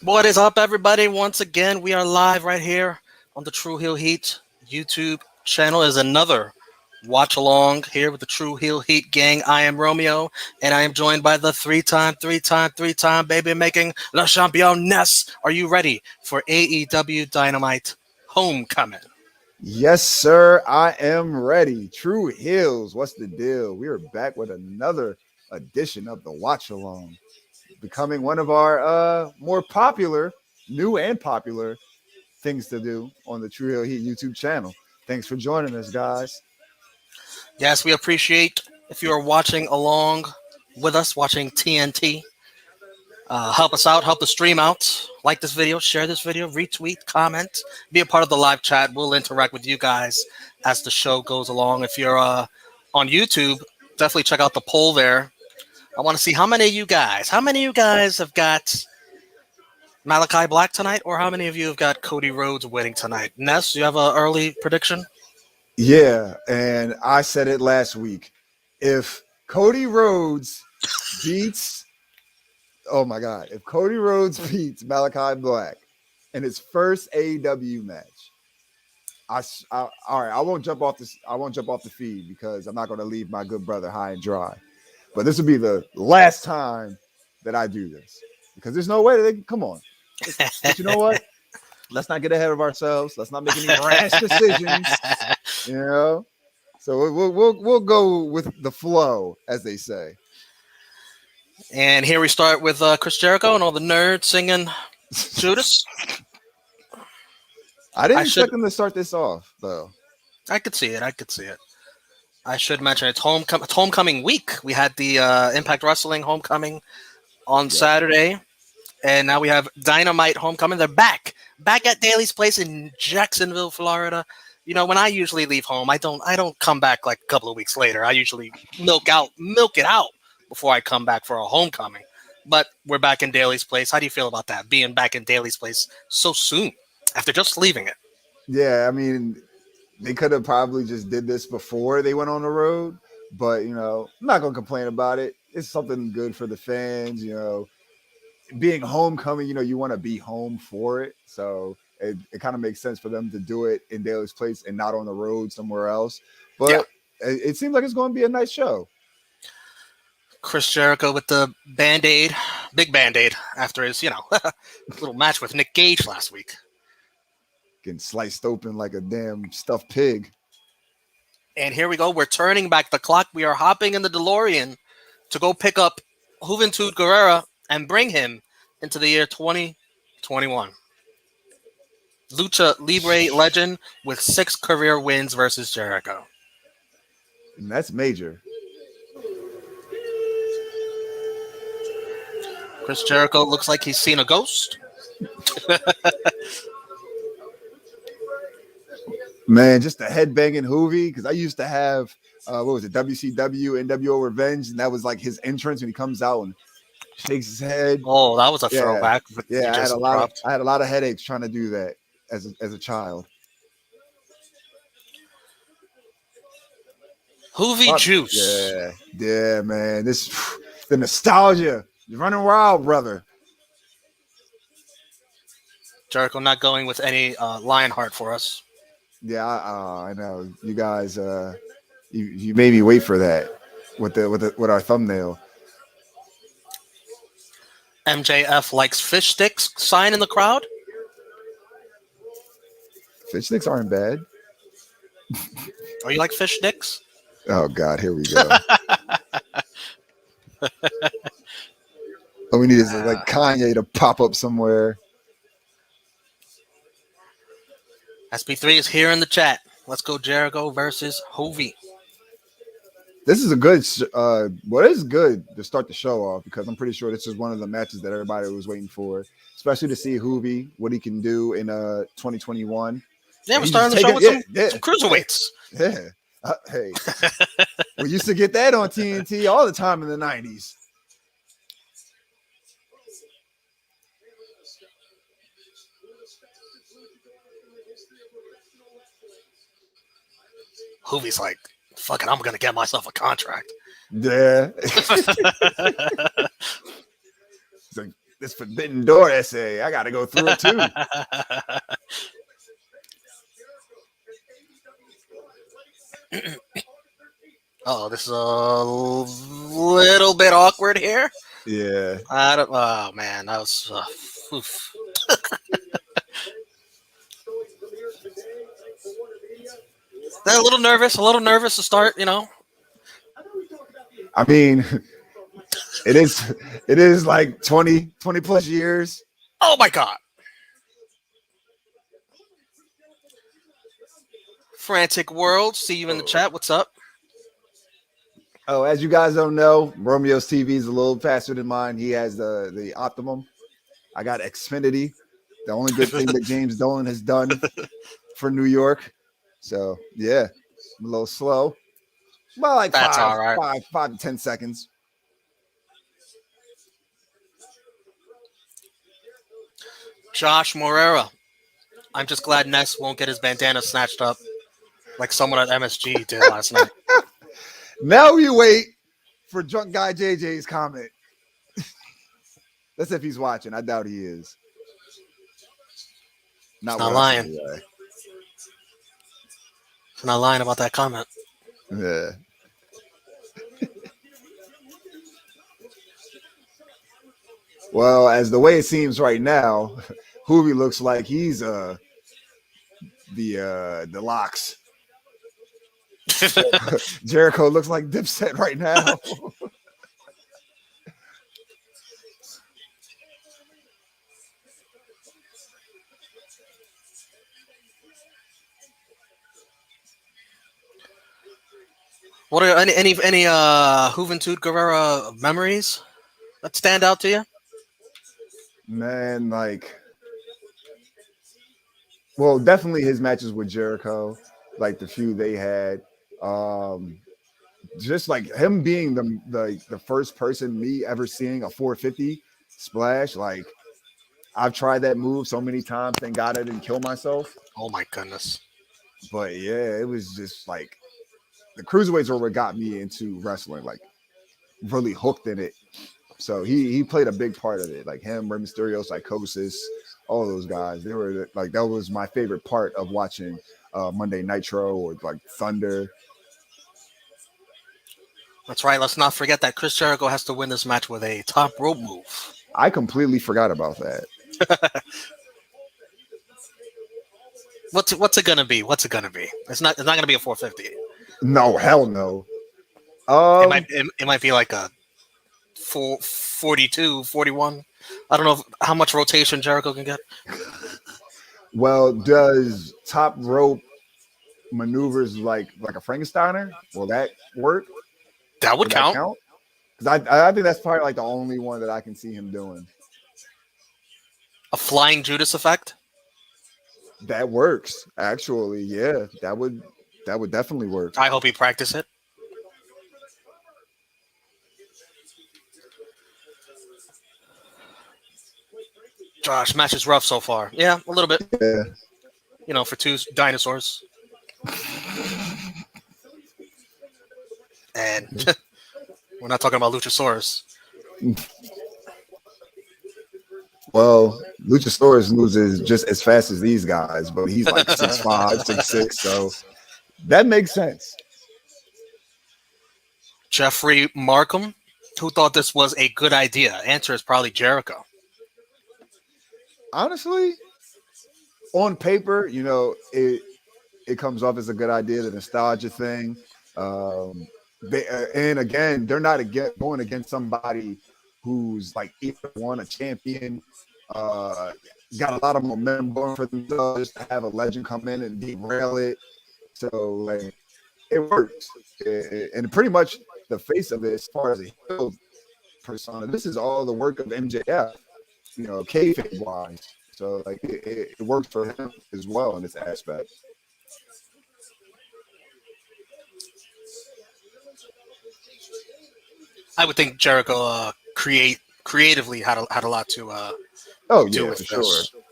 What is up, everybody? Once again, we are live right here on the Tru Heel Heat YouTube channel. Is another watch along here with the Tru Heel Heat gang. I am Romeo, and I am joined by the three-time baby making Le Champion Ness. Are you ready for AEW Dynamite Homecoming? Yes, sir. I am ready. Tru Heels, what's the deal? We are back with another edition of the Watch Along, becoming one of our more popular, new and popular things to do on the Tru Heel Heat YouTube channel. Thanks for joining us, guys. Yes, we appreciate if you are watching along with us, watching TNT. Help us out, help the stream out. Like this video, share this video, retweet, comment, be a part of the live chat. We'll interact with you guys as the show goes along. If you're on YouTube, definitely check out the poll there. I want to see how many of you guys have got Malakai Black tonight, or how many of you have got Cody Rhodes winning tonight? Ness, you have an early prediction? Yeah, and I said it last week. If Cody Rhodes beats, oh my God, if Cody Rhodes beats Malakai Black in his first AEW match, all right. I won't jump off this. I won't jump off the feed because I'm not going to leave my good brother high and dry. But this will be the last time that I do this because there's no way that they can come on. But you know what? Let's not get ahead of ourselves. Let's not make any rash decisions. You know. So we'll go with the flow, as they say. And here we start with Chris Jericho and all the nerds singing Judas. I didn't expect them to start this off, though. I could see it. I should mention it's homecoming week. We had the Impact Wrestling homecoming on Saturday, and now we have Dynamite homecoming. They're back at Daly's Place in Jacksonville, Florida. You know, when I usually leave home, I don't come back like a couple of weeks later. I usually milk it out before I come back for a homecoming. But we're back in Daly's Place. How do you feel about that? Being back in Daly's Place so soon after just leaving it? Yeah, I mean, they could have probably just did this before they went on the road, but you know, I'm not gonna complain about it. It's something good for the fans, you know. Being homecoming, you know, you want to be home for it, so it kind of makes sense for them to do it in Daly's Place and not on the road somewhere else. But it seems like it's going to be a nice show. Chris Jericho with the Band-Aid, big Band-Aid, after his, little match with Nick Gage last week. Getting sliced open like a damn stuffed pig. And here we go. We're turning back the clock. We are hopping in the DeLorean to go pick up Juventud Guerrera and bring him into the year 2021. Lucha Libre legend with 6 career wins versus Jericho. And that's major. Chris Jericho looks like he's seen a ghost. Man, just a headbanging Hoovy, because I used to have what was it, WCW, NWO Revenge, and that was like his entrance when he comes out and shakes his head. Oh, that was a throwback. Yeah, I had a lot of headaches trying to do that as a child. Hoovy juice. Yeah, man. The nostalgia. You're running wild, brother. Jericho not going with any Lionheart for us. Yeah, I know. You guys, you made me wait for that with our thumbnail. MJF likes fish sticks sign in the crowd. Fish sticks aren't bad. Oh, you like fish sticks? Oh God, here we go. All we need is like Kanye to pop up somewhere. SP3 is here in the chat. Let's go Jericho versus Hoovy. This is a good what is good to start the show off, because I'm pretty sure this is one of the matches that everybody was waiting for, especially to see Hoovy, what he can do in 2021. Yeah, we're starting the show with some cruiserweights. Yeah. Hey, we used to get that on TNT all the time in the 90s. Hoovy's like, fuck it, I'm going to get myself a contract. Yeah. Like, this Forbidden Door essay. I got to go through it too. Oh, this is a little bit awkward here. Yeah. Oh man, that was. Oof. They're a little nervous to start. I mean, it is like 20 plus years. Oh my god. Frantic World, see you in the chat. What's up? Oh, as you guys don't know, Romeo's TV is a little faster than mine. He has the Optimum. I got Xfinity, the only good thing that James Dolan has done for New York. So yeah, I'm a little slow. Well, like That's all right. 5 to 10 seconds. Josh Morera. I'm just glad Ness won't get his bandana snatched up like someone at MSG did last night. Now we wait for Drunk Guy JJ's comment. That's if he's watching. I doubt he is. Not lying. Anyway. He's not lying about that comment. Yeah. Well, as the way it seems right now, Hoovy looks like he's the locks. Jericho looks like Dipset right now. What are any Juventud Guerrera memories that stand out to you? Man, well, definitely his matches with Jericho, like the few they had. Just like him being the first person me ever seeing a 450 splash. Like I've tried that move so many times, thank God I didn't kill myself. Oh my goodness. But yeah, it was just like the cruiserweights were what got me into wrestling, like really hooked in it. So he played a big part of it. Like him, Rey Mysterio, Psychosis, all those guys. They were like, that was my favorite part of watching Monday Nitro or like Thunder. That's right. Let's not forget that Chris Jericho has to win this match with a top rope move. I completely forgot about that. What's it gonna be? It's not gonna be a 450. No, hell no. It might be like a 42, 41. I don't know how much rotation Jericho can get. Well, does top rope maneuvers like a Frankensteiner? Will that work? That would count. Because I think that's probably like the only one that I can see him doing. A flying Judas effect? That works, actually. Yeah, that would definitely work. I hope he practice it. Josh, match is rough so far. Yeah, a little bit. Yeah. For two dinosaurs. And we're not talking about Luchasaurus. Well, Luchasaurus loses just as fast as these guys, but he's like 6'5", 6'6", so that makes sense. Jeffrey Markham, who thought this was a good idea? Answer is probably Jericho. Honestly, on paper, it comes off as a good idea, the nostalgia thing. And again, they're not going against somebody who's like either won a champion, got a lot of momentum going for themselves, just to have a legend come in and derail it. So like it works, and pretty much the face of it as far as a heel persona. This is all the work of MJF, kayfabe wise. So like it works for him as well in this aspect. I would think Jericho creatively had a lot to do with for this. Sure.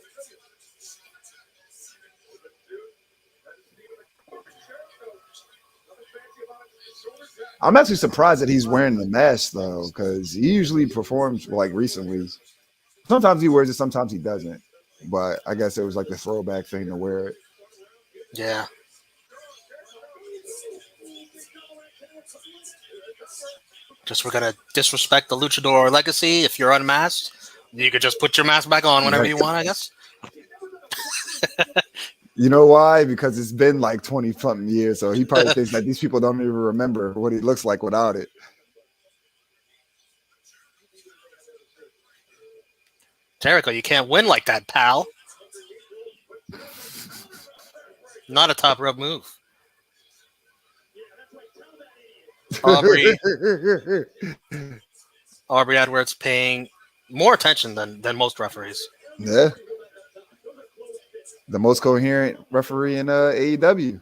I'm actually surprised that he's wearing the mask though, because he usually performs like recently Sometimes he wears it, sometimes he doesn't. But I guess it was like the throwback thing to wear it. Yeah. Just we're gonna disrespect the luchador legacy. If you're unmasked, you could just put your mask back on whenever you want, I guess. You know why? Because it's been like 20 something years. So he probably thinks that these people don't even remember what he looks like without it. Jericho, you can't win like that, pal. Not a top rope move. Aubrey Edwards paying more attention than most referees. Yeah. The most coherent referee in AEW.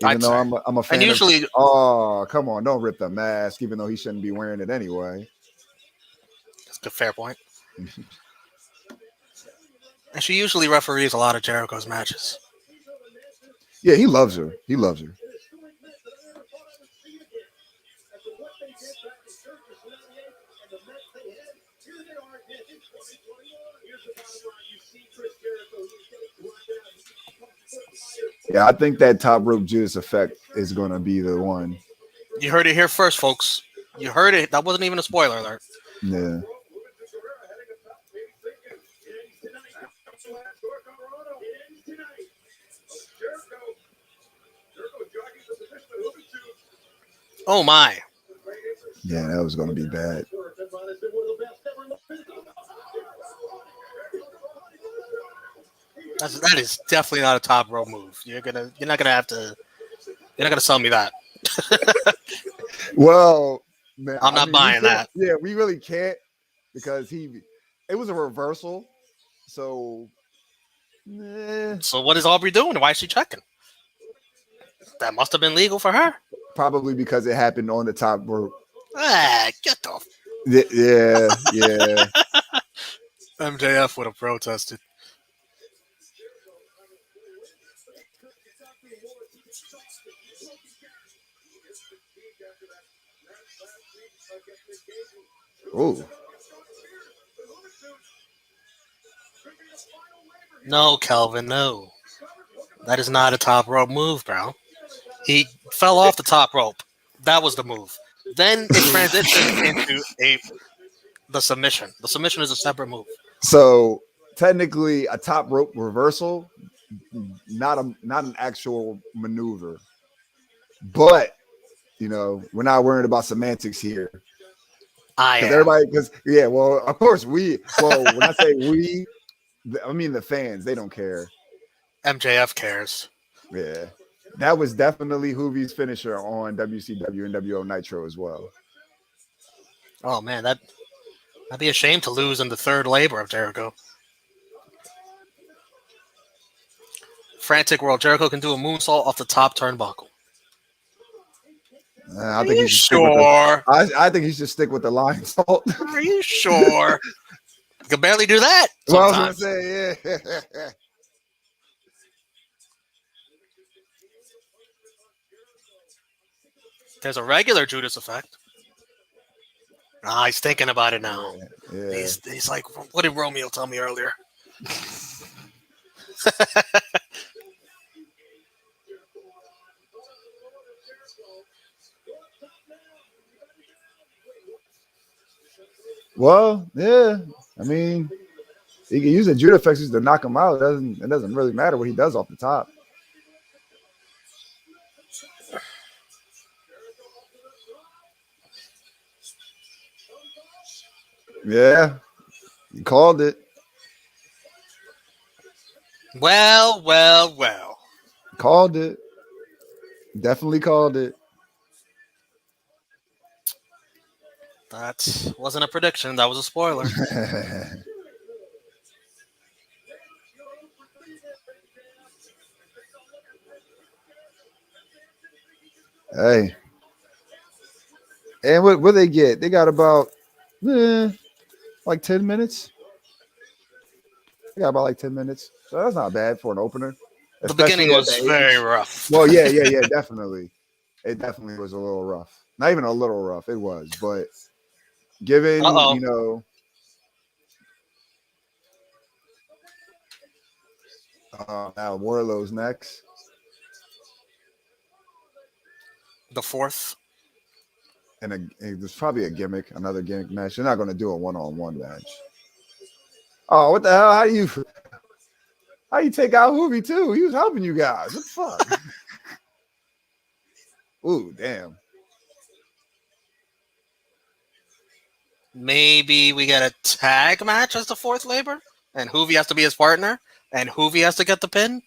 Even though I'm a fan and usually, of, oh, come on, don't rip the mask, even though he shouldn't be wearing it anyway. That's a fair point. And she usually referees a lot of Jericho's matches. Yeah, he loves her. He loves her. Yeah, I think that top rope Judas effect is going to be the one. You heard it here first, folks. You heard it. That wasn't even a spoiler alert. Yeah. Oh, my. Yeah, that was going to be bad. That is definitely not a top rope move. You're not gonna sell me that. Well, man, I'm not buying that. Yeah, we really can't because it was a reversal. So, So what is Aubrey doing? Why is she checking? That must have been legal for her. Probably because it happened on the top rope. Get off. Yeah. MJF would have protested. Oh. No, Kelvin, no. That is not a top rope move, bro. He fell off the top rope. That was the move. Then it transitioned into the submission. The submission is a separate move. So technically, a top rope reversal, not an actual maneuver. But we're not worried about semantics here. Because of course we. Well, when I say we, I mean the fans. They don't care. MJF cares. Yeah, that was definitely Hoovie's finisher on WCW and WO Nitro as well. Oh man, that'd be a shame to lose in the third labor of Jericho. Frantic World. Jericho can do a moonsault off the top turnbuckle. I think he should sure? I think he should stick with the lion salt. Are you sure? You can barely do that. Well, I was gonna say, yeah. There's a regular Judas effect. He's thinking about it now. Yeah. He's like, what did Romeo tell me earlier? Well, yeah. I mean, he can use the Judas effects to knock him out. It doesn't really matter what he does off the top. Yeah, you called it. Well. Called it. Definitely called it. That wasn't a prediction. That was a spoiler. Hey. And what they get? They got about like 10 minutes. They got about like 10 minutes. So that's not bad for an opener. The beginning was very rough. Well, yeah, definitely. It definitely was a little rough. Not even a little rough. It was, but given Now Wardlow's next. The fourth. And there's probably another gimmick match. You're not going to do a one-on-one match. Oh, what the hell? How you take out Hoovy too? He was helping you guys. What the fuck? Ooh, damn. Maybe we get a tag match as the fourth labor, and Hoovy has to be his partner, and Hoovy has to get the pin.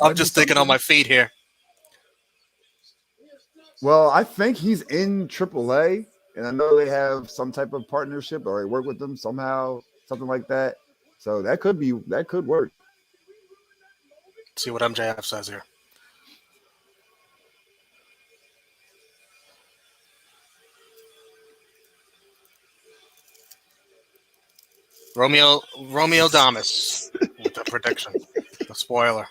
I'm just thinking on my feet here. Well, I think he's in AAA, and I know they have some type of partnership or they work with them somehow, something like that. So that could work. Let's see what MJF says here. Romeo Damas with the prediction, the spoiler.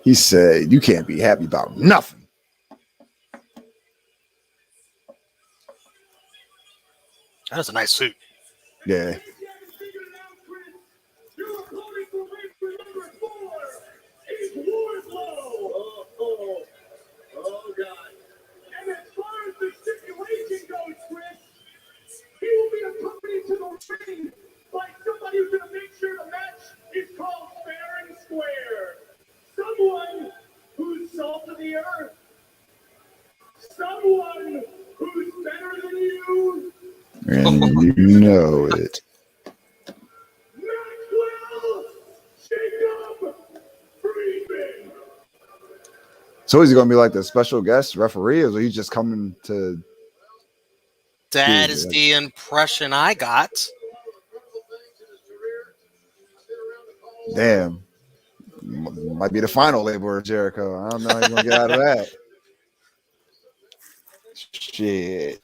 He said, "You can't be happy about nothing." That is a nice suit. Yeah. Oh, God. And as far as the stipulation goes, Chris, he will be accompanied to the ring by somebody who's going to make sure the match is called fair and square. Someone who's salt of the earth. Someone who's better than you. And you know it. Maxwell Jacob Friedman. So is he going to be like the special guest referee, or is he just coming to? That is the impression I got. Damn. Might be the final labor of Jericho. I don't know how he's going to get out of that. Shit.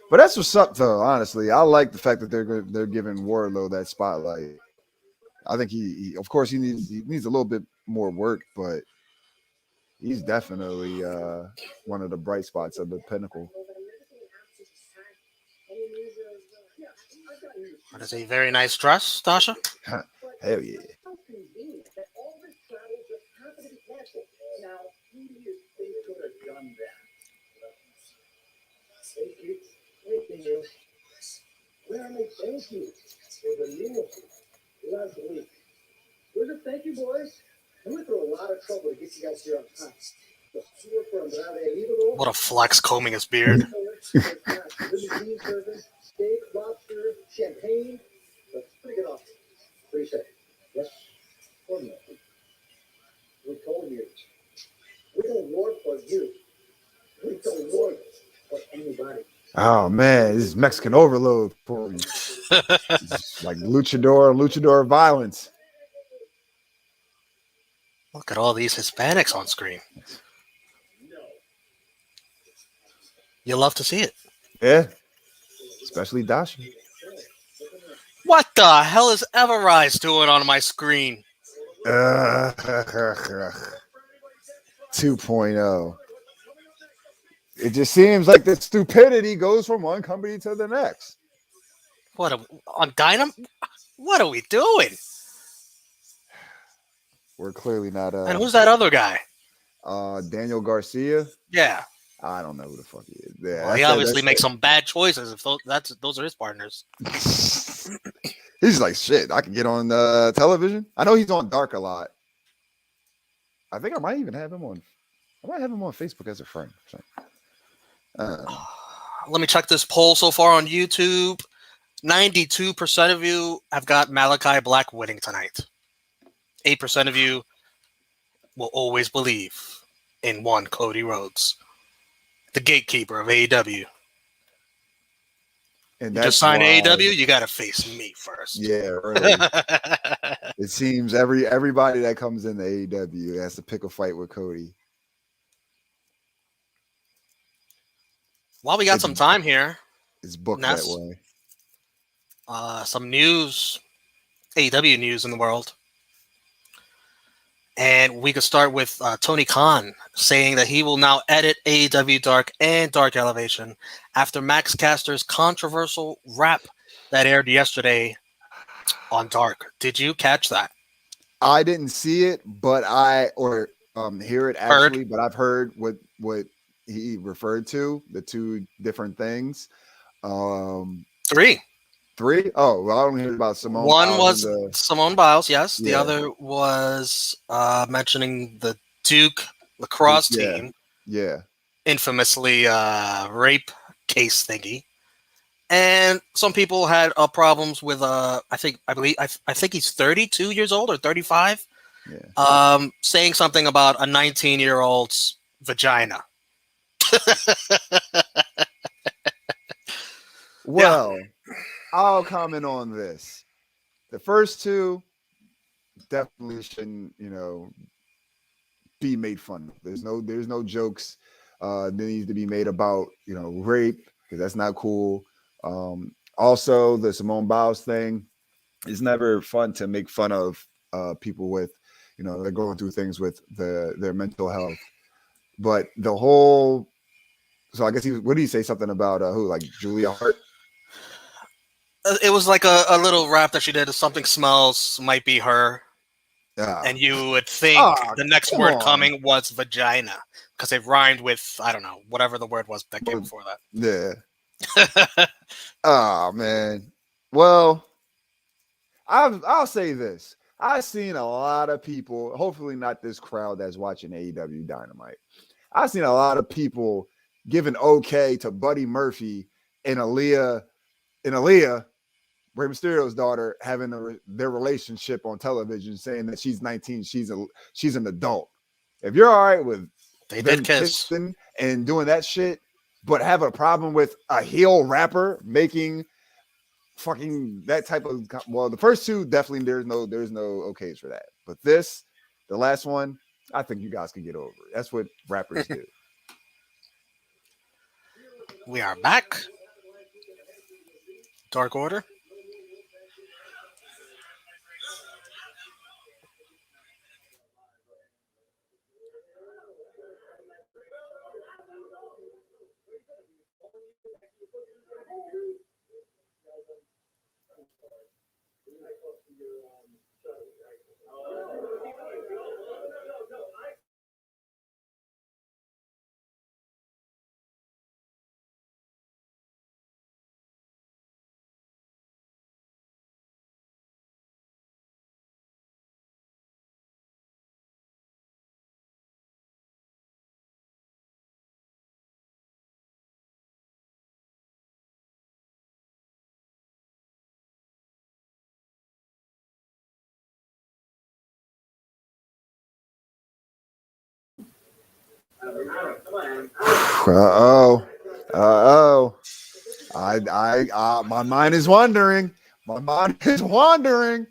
But that's what's up, though. Honestly, I like the fact that they're giving Wardlow that spotlight. I think he of course, he needs a little bit more work, but he's definitely one of the bright spots of the pinnacle. That is a very nice dress, Tasha. Hell yeah. Thank you for the meal last week. We're good, thank you, boys. I'm going through a lot of trouble to get you guys here on time. What a flex combing his beard. Steak, lobster, champagne. That's pretty good offer. What do you say? Yes or no? We told you. We don't work for you. We don't work for anybody. Oh man, this is Mexican overload for me. Like luchador violence. Look at all these Hispanics on screen. You love to see it. Yeah. Especially Dashi. What the hell is Everrise doing on my screen? 2.0. It just seems like the stupidity goes from one company to the next. On Dynamite? What are we doing? We're clearly not. And who's that other guy? Daniel Garcia. Yeah. I don't know who the fuck he is. Yeah, well, he obviously makes some bad choices if those are his partners. He's like, shit, I can get on television. I know he's on Dark a lot. I think I might even have him on. I might have him on Facebook as a friend. Let me check this poll so far on YouTube. 92% of you have got Malakai Black winning tonight. 8% of you will always believe in one Cody Rhodes, the gatekeeper of AEW. And you just signed AEW, you got to face me first. Yeah, really. It seems everybody that comes into AEW has to pick a fight with Cody. While we got some time here, It's booked Ness, that way. some news, AEW news in the world. And we could start with Tony Khan saying that he will now edit AEW Dark and Dark Elevation after Max Caster's controversial rap that aired yesterday on Dark. Did you catch that? I didn't see it, but hear it actually, but I've heard what he referred to, the two different things. Three. Oh, well, I only heard about Simone One Biles was Simone Biles, yes. The Yeah. other was mentioning the Duke lacrosse team, Yeah. infamously rape case thingy. And some people had problems with I think he's 32 years old or 35. Yeah. Saying something about a 19-year-old's vagina. Well, I'll comment on this. The first two definitely shouldn't, be made fun of. There's no jokes that needs to be made about, rape, because that's not cool. Also, the Simone Biles thing, it's never fun to make fun of people with, they're going through things with their mental health. But the whole, so I guess what did he say something about who, like Julia Hart? It was like a little rap that she did. Something smells might be her. And you would think the next word coming was vagina because it rhymed with, I don't know, whatever the word was that came before that. Yeah. Oh, man. Well, I'll say this. I've seen a lot of people, hopefully not this crowd that's watching AEW Dynamite. I've seen a lot of people giving okay to Buddy Murphy and Aaliyah, Rey Mysterio's daughter, having their relationship on television, saying that she's 19, she's an adult. If you're all right with they did kiss and doing that shit, but have a problem with a heel rapper making fucking that type of, well, the first two definitely there's no okays for that. But this, the last one, I think you guys can get over it. That's what rappers do. We are back. Dark Order. My mind is wandering.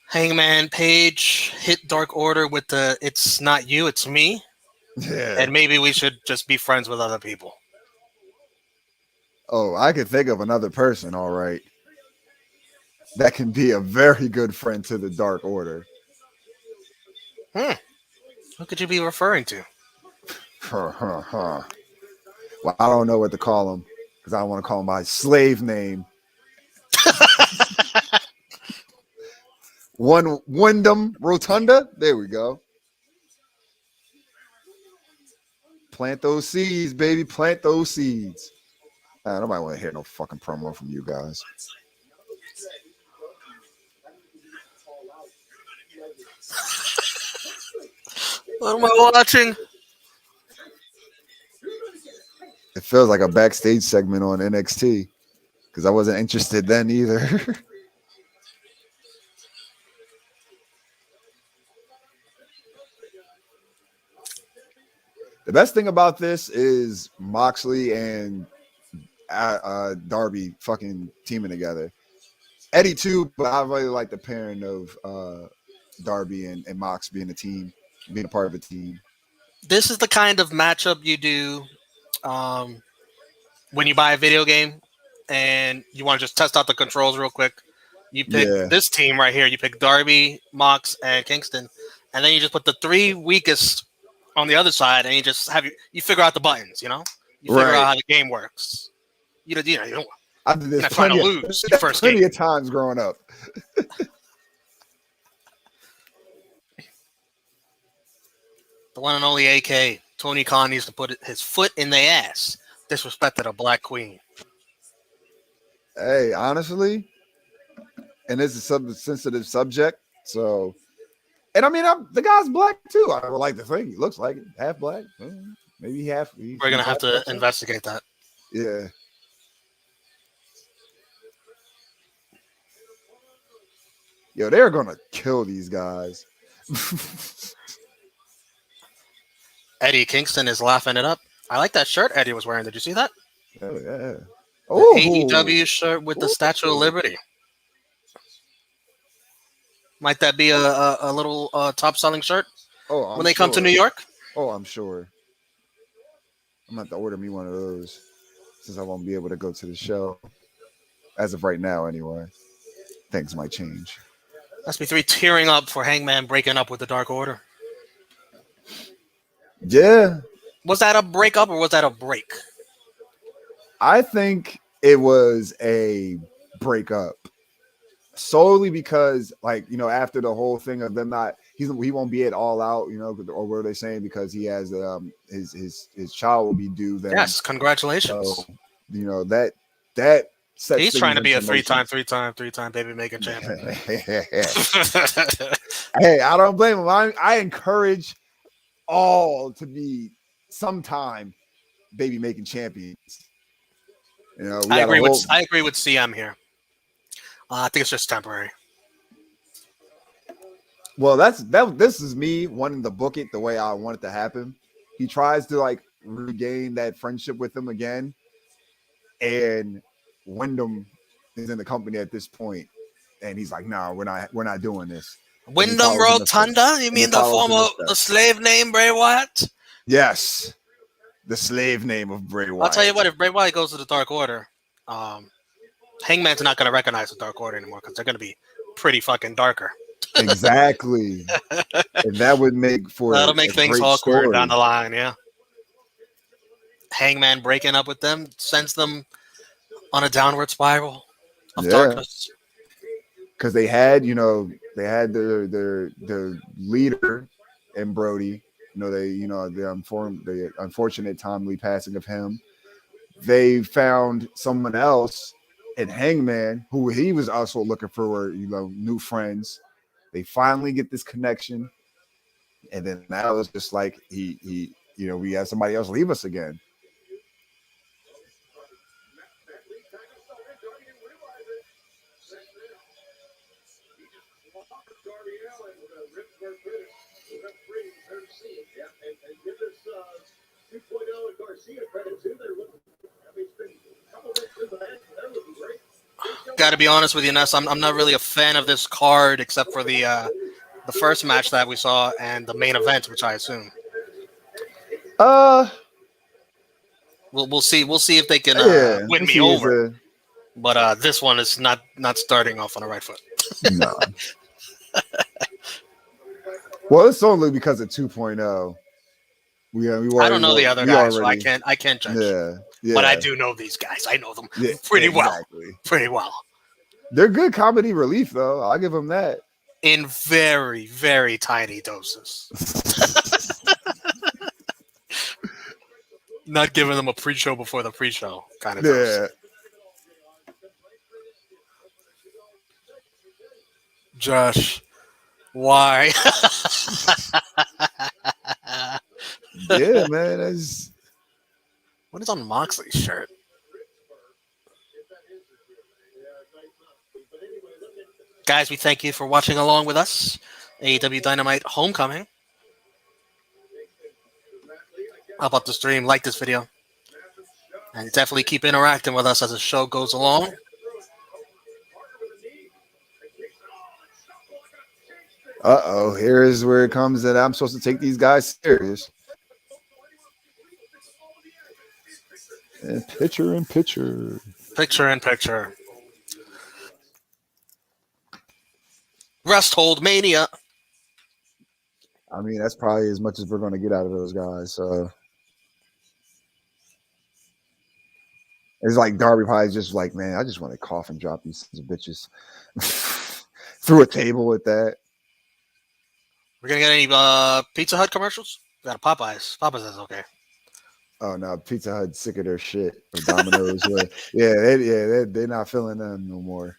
Hangman Page hit Dark Order with the "It's not you, it's me." Yeah. And maybe we should just be friends with other people. Oh, I could think of another person, all right, that can be a very good friend to the Dark Order. Who could you be referring to? Well, I don't know what to call him because I don't want to call him my slave name. Wyndham Rotunda. There we go. Plant those seeds, baby. Plant those seeds. Nobody want to hear no fucking promo from you guys. What am I watching? It feels like a backstage segment on NXT because I wasn't interested then either. The best thing about this is Moxley and Darby fucking teaming together. Eddie too, but I really like the pairing of Darby and Mox being a team, being a part of a team. This is the kind of matchup you do when you buy a video game and you want to just test out the controls real quick, you pick this team right here. You pick Darby, Mox, and Kingston, and then you just put the 3 weakest on the other side, and you just you figure out the buttons. You figure out how the game works. You don't. You're not trying to lose your first game. Plenty of times growing up. The one and only AK, Tony Khan, needs to put his foot in the ass. Disrespected a black queen. Hey, honestly, and it's a sensitive subject, so. And I mean, the guy's black too. I would like to think he looks like it. Half black, maybe half. We're gonna have to investigate that. Yeah. Yo, they're gonna kill these guys. Eddie Kingston is laughing it up. I like that shirt Eddie was wearing. Did you see that? Oh yeah. Oh, AEW shirt with the Statue of Liberty. Might that be a little top selling shirt when they come to New York? Oh, I'm sure. I'm gonna have to order me one of those since I won't be able to go to the show as of right now. Anyway, things might change. SB3 tearing up for Hangman breaking up with the Dark Order. Yeah. Was that a breakup or was that a break? I think it was a breakup solely because, after the whole thing of them he won't be at All Out, or what are they saying? Because he has his child will be due then. Yes, congratulations. So, that sets. He's trying to be a three-time baby making champion. Hey, I don't blame him. I encourage all to be sometime baby making champions. I agree with CM here. I think it's just temporary. Well, this is me wanting to book it the way I want it to happen. He tries to regain that friendship with him again, and Wyndham is in the company at this point, and he's like, "No, we're not doing this." Wyndham Rotunda? You mean the slave name Bray Wyatt? Yes, the slave name of Bray Wyatt. I'll tell you what, if Bray Wyatt goes to the Dark Order, Hangman's not going to recognize the Dark Order anymore because they're going to be pretty fucking darker. Exactly. And that would make that'll make things awkward down the line, yeah. Hangman breaking up with them sends them on a downward spiral of darkness. Because they had their leader in Brody. The unfortunate timely passing of him. They found someone else in Hangman who he was also looking for, new friends. They finally get this connection, and then now it's just like we have somebody else leave us again. Got to be honest with you, Ness. I'm not really a fan of this card, except for the first match that we saw and the main event, which I assume. We'll see. We'll see if they can win me over. But this one is not starting off on the right foot. No. Well, it's only because of 2.0. I don't know the other guys, so I can't judge. Yeah. But I do know these guys. I know them pretty well. Pretty well. They're good comedy relief, though. I'll give them that. In very, very tiny doses. Not giving them a pre-show before the pre-show kind of dose. Josh, why? Yeah, man. What is on Moxley's shirt? Guys, we thank you for watching along with us. AEW Dynamite Homecoming. How about the stream? Like this video. And definitely keep interacting with us as the show goes along. Uh-oh. Here is where it comes that I'm supposed to take these guys serious. And picture in picture. Picture in picture. Rest hold mania. I mean, that's probably as much as we're going to get out of those guys. So it's like Darby probably just like, man, I just want to cough and drop these sons of bitches through a table with that. We're gonna get any Pizza Hut commercials? We got a Popeyes. Popeyes is okay. Oh no, Pizza Hut sick of their shit or Domino's. They're not feeling them no more.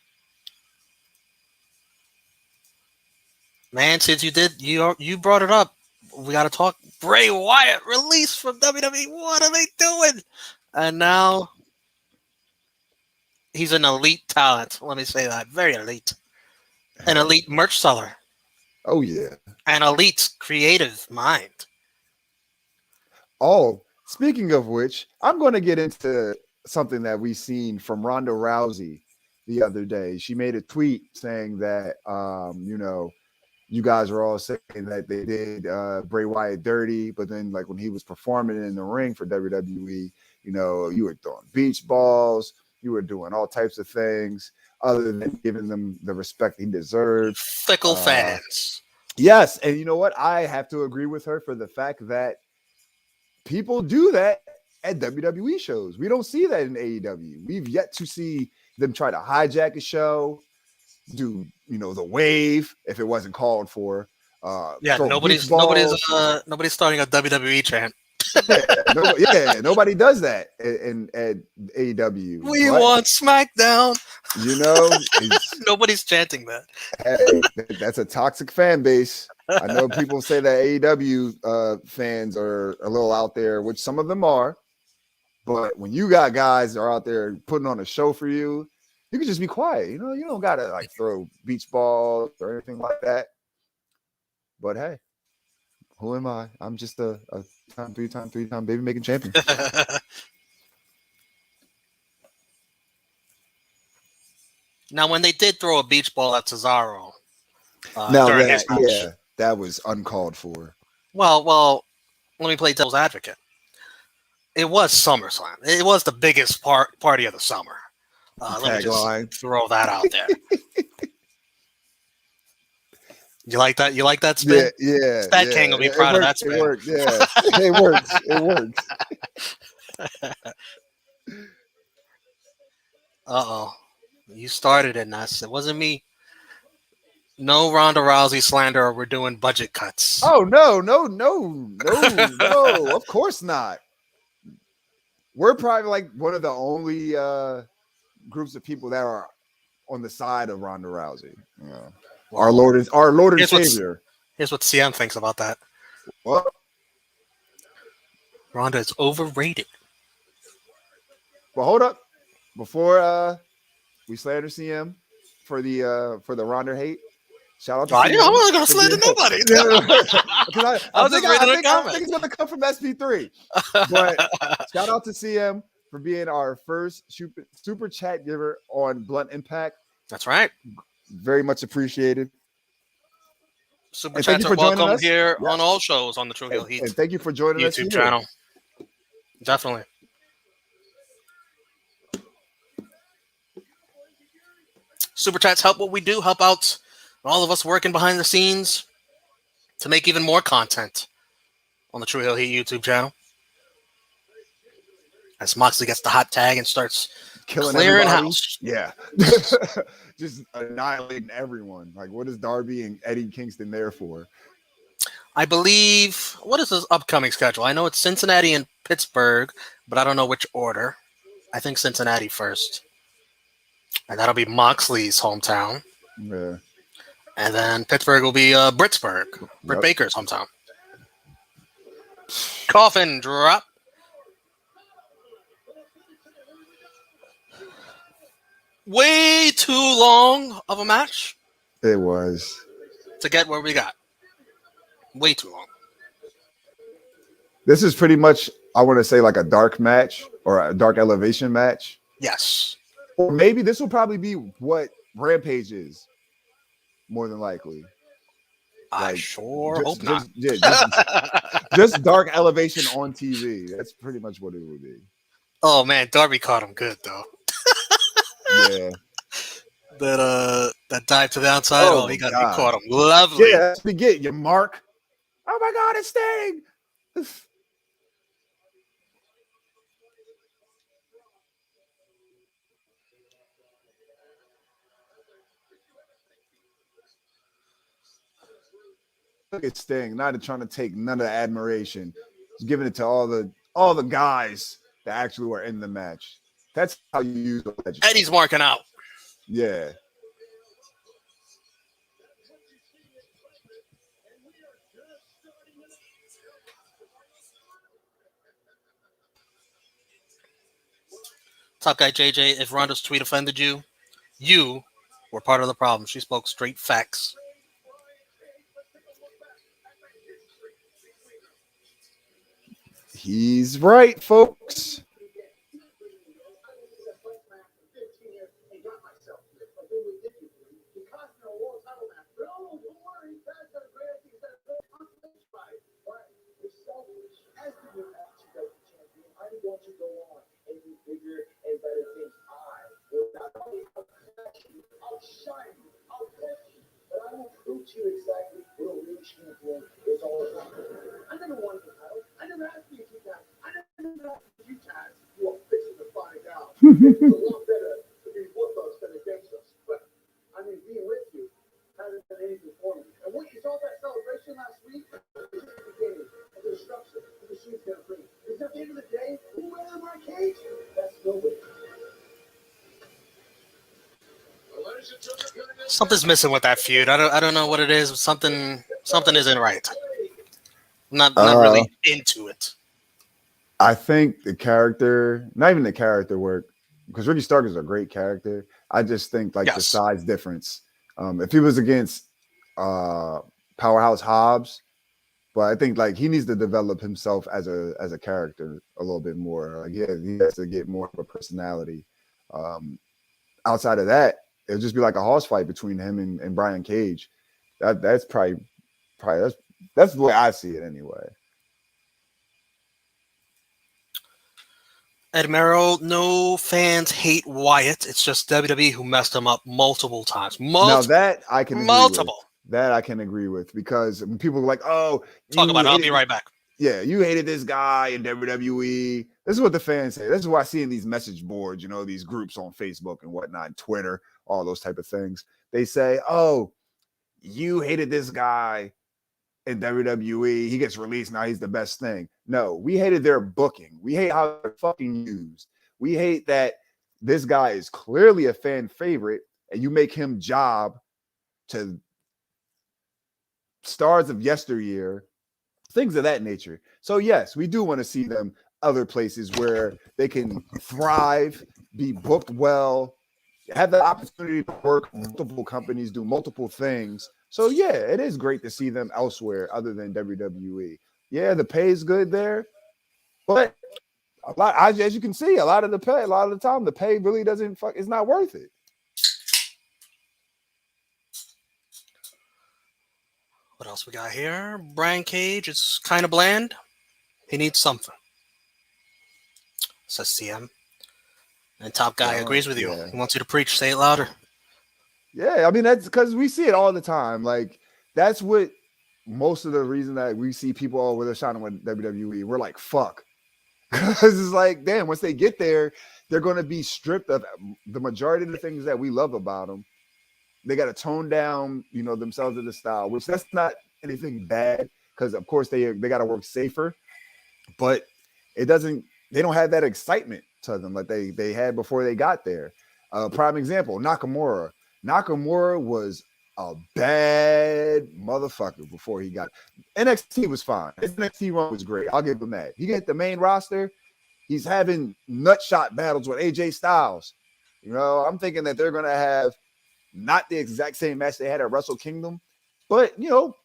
Man, since you brought it up, we got to talk. Bray Wyatt released from WWE. What are they doing? And now he's an elite talent. Let me say that, very elite. An elite merch seller. Oh yeah. An elite creative mind. Oh, speaking of which, I'm going to get into something that we seen from Ronda Rousey the other day. She made a tweet saying that, you guys are all saying that they did Bray Wyatt dirty, but then like when he was performing in the ring for WWE, you were throwing beach balls, you were doing all types of things other than giving them the respect he deserved. Fickle fans. Yes, and you know what? I have to agree with her for the fact that people do that at WWE shows. We don't see that in AEW. We've yet to see them try to hijack a show, do the wave if it wasn't called for. Nobody's starting a WWE chant. Nobody does that at AEW. We want SmackDown. Nobody's chanting that. Hey, that's a toxic fan base. I know people say that AEW fans are a little out there, which some of them are. But when you got guys that are out there putting on a show for you, you can just be quiet. You don't gotta like throw beach balls or anything like that. But hey, who am I? I'm just a three-time baby making champion. Now, when they did throw a beach ball at Cesaro, that was uncalled for. Well, let me play devil's advocate. It was SummerSlam. It was the biggest party of the summer. Let me just throw that out there. You like that? You like that spin? Yeah. Stat King will be proud of that spin. It works. Yeah, it works. Uh-oh. You started it, Ness. It wasn't me. No Ronda Rousey slander or we're doing budget cuts. Oh, no. Of course not. We're probably like one of the only groups of people that are on the side of Ronda Rousey. Yeah. Our Lord and Savior. Here's what CM thinks about that. What? Ronda is overrated. Well, hold up. Before we slander CM for the Ronda hate, shout out to CM. I wasn't going to slander nobody. I think it's going to come from SP3. But shout out to CM for being our first super chat giver on Blunt Impact. That's right. Very much appreciated. Super chats are welcome here on all shows on the Tru Heel Heat. And thank you for joining us YouTube channel. Definitely. Super chats help what we do, help out all of us working behind the scenes to make even more content on the Tru Heel Heat YouTube channel. As Moxley gets the hot tag and starts clearing house. Yeah. Just annihilating everyone. Like, what is Darby and Eddie Kingston there for? I believe, what is his upcoming schedule? I know it's Cincinnati and Pittsburgh, but I don't know which order. I think Cincinnati first. And that'll be Moxley's hometown. Yeah. And then Pittsburgh will be Britt Baker's hometown. Coffin drop. Way too long of a match. It was. To get where we got. Way too long. This is pretty much, I want to say, like a dark match or a dark elevation match. Yes. Or maybe this will probably be what Rampage is, more than likely. I sure hope not. Just dark elevation on TV. That's pretty much what it would be. Oh man, Darby caught him good though. Yeah. That dive to the outside. Oh, Oh, he God. caught him lovely. Yeah, that's what you get, you mark. Oh my God, it's Sting. Look at Sting, not trying to take none of the admiration. He's giving it to all the guys that actually were in the match. That's how you use a legend. Eddie's marking out. Yeah. Top guy JJ, if Ronda's tweet offended you, you were part of the problem. She spoke straight facts. He's right, folks. Something's missing with that feud. I don't know what it is. Something isn't right. Not really into it. I think the character, not even the character work, because Ricky Stark is a great character. I just think like the size difference. If he was against Powerhouse Hobbs, but I think like he needs to develop himself as a character a little bit more. Like he has to get more of a personality. Outside of that, it'll just be like a horse fight between him and Brian Cage. That's probably that's the way I see it anyway. Ed Merrill, no fans hate Wyatt. It's just WWE who messed him up multiple times. Now that I can agree multiple. With. That I can agree with, because when people are like, "Oh, talk about it. I'll be right back." Yeah, you hated this guy in WWE. This is what the fans say. This is what I see in these message boards, these groups on Facebook and whatnot, Twitter, all those type of things. They say, "Oh, you hated this guy in WWE. He gets released. Now he's the best thing." No, we hated their booking. We hate how they're fucking used. We hate that this guy is clearly a fan favorite and you make him job to stars of yesteryear, things of that nature. So yes, we do want to see them other places where they can thrive, be booked well, have the opportunity to work multiple companies, do multiple things. So yeah, it is great to see them elsewhere other than WWE. Yeah, the pay is good there, but as you can see, a lot of the time, the pay really doesn't it's not worth it. What else we got here? Brian Cage is kind of bland. He needs something, says CM. And Top Guy agrees with you. Yeah. He wants you to preach. Say it louder. Yeah, I mean, that's because we see it all the time. Like, that's what most of the reason that we see people all with a shining with WWE. We're like, fuck. Because it's like, damn, once they get there, they're going to be stripped of the majority of the things that we love about them. They got to tone down, themselves to the style, which that's not anything bad, because of course they got to work safer, but they don't have that excitement to them like they had before they got there. Prime example, Nakamura. Nakamura was a bad motherfucker before he got NXT was fine. His NXT run was great. I'll give him that. He get the main roster, he's having nutshot battles with AJ Styles. I'm thinking that they're gonna have not the exact same match they had at Wrestle Kingdom, but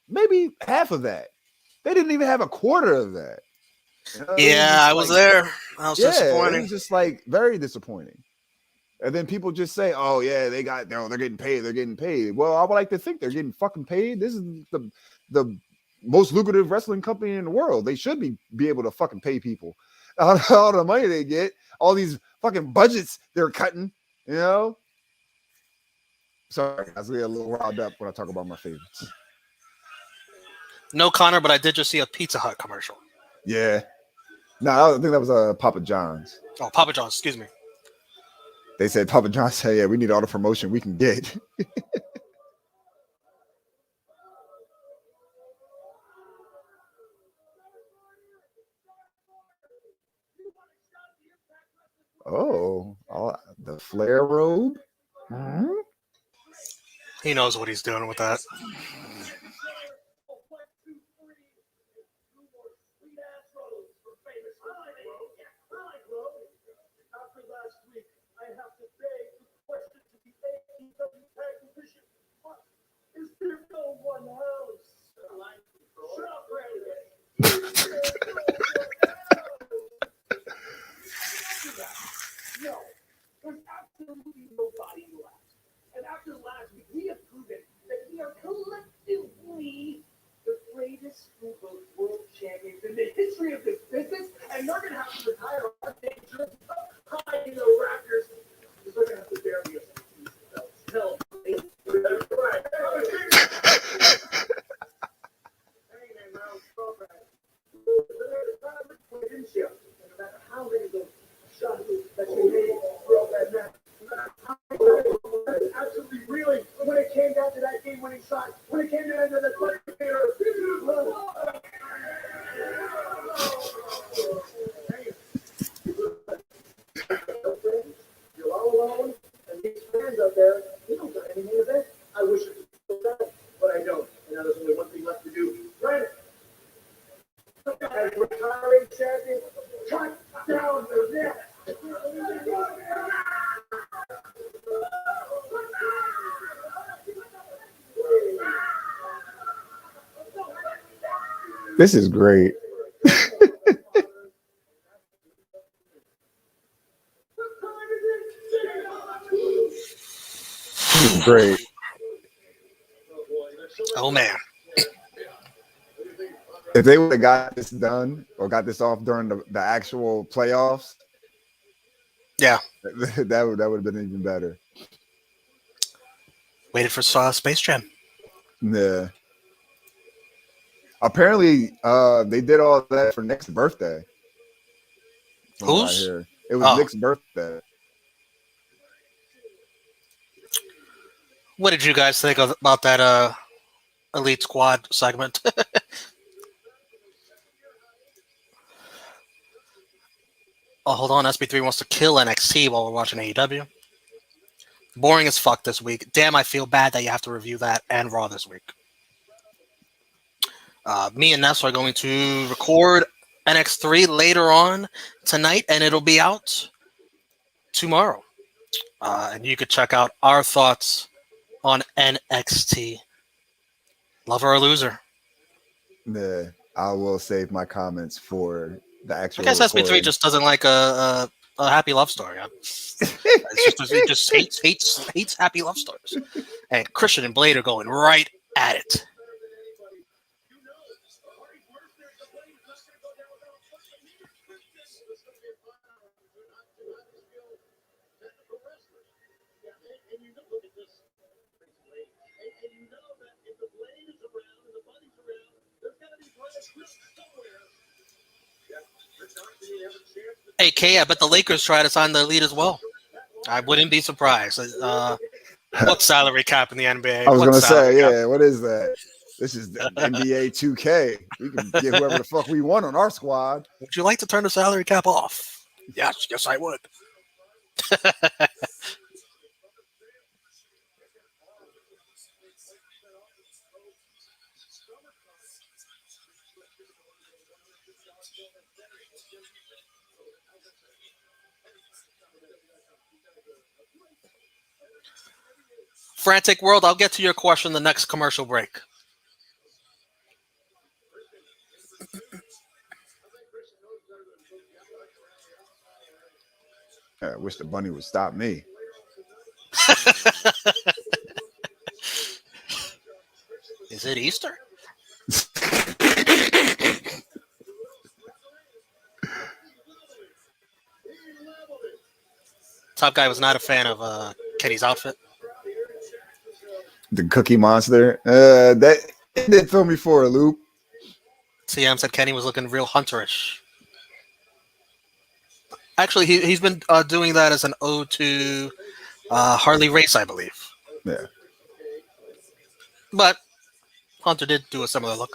maybe half of that. They didn't even have a quarter of that. Yeah, I was there. I was disappointed. It was just like very disappointing. And then people just say, "Oh yeah, they're getting paid. They're getting paid." Well, I would like to think they're getting fucking paid. This is the most lucrative wrestling company in the world. They should be able to fucking pay people all the money they get. all these fucking budgets they're cutting, you know? Sorry, guys, we get a little riled up when I talk about my favorites. No, Connor, but I did just see a Pizza Hut commercial. Yeah. No, I think that was Papa John's. Oh, Papa John's, excuse me. They said Papa John said, "Yeah, we need all the promotion we can get." Oh, the flare robe. Hmm? He knows what he's doing with that. After last week, I have to beg the question to the AEW tag division. What? Is there no one else? Shut up, Brandon. Is there no one else? No, there's absolutely nobody left. And after last week, we have proven that we are collectively the greatest group of world champions in the history of this business, and they're going to have to retire our dangerous high in the Raptors because they're going to have to bury us in these belts. Hell, that's right. Hangman, Miles Crawford. Didn't you? No matter how many of those shots that you made throughout that match, absolutely really, when it came down to that game-winning shot, when it came down to the you're all alone, and these fans out there, you don't got anything of it. I wish it was so bad, but I don't. And now there's only one thing left to do. Right? As retiring champion, cut down the net. This is great. This is great. Oh, man. If they would have got this done or got this off during the actual playoffs, Yeah. that would have been even better. Waited for Space Jam. Yeah. Apparently, they did all that for Nick's birthday. from what I Whose? hear. It was Nick's birthday. What did you guys think about that Elite Squad segment? Oh, hold on. SB3 wants to kill NXT while we're watching AEW. Boring as fuck this week. Damn, I feel bad that you have to review that and Raw this week. Me and Ness are going to record NX3 later on tonight, and it'll be out tomorrow. And you could check out our thoughts on NXT. Lover or loser? Yeah, I will save my comments for the actual. I guess SB3 just doesn't like a happy love story. It just hates happy love stories. And Christian and Blade are going right at it. Hey, Kay, I bet the Lakers try to sign the Elite as well. I wouldn't be surprised. What salary cap in the NBA? I was going to say, yeah, what is that? This is the NBA 2K. We can get whoever the fuck we want on our squad. Would you like to turn the salary cap off? Yes, I would. Frantic World, I'll get to your question the next commercial break. I wish the bunny would stop me. Is it Easter? Top Guy was not a fan of Kenny's outfit. The Cookie Monster. That it did throw me for a loop. CM said Kenny was looking real hunterish. Actually, he's been doing that as an ode to Harley Race, I believe. Yeah. But Hunter did do a similar look.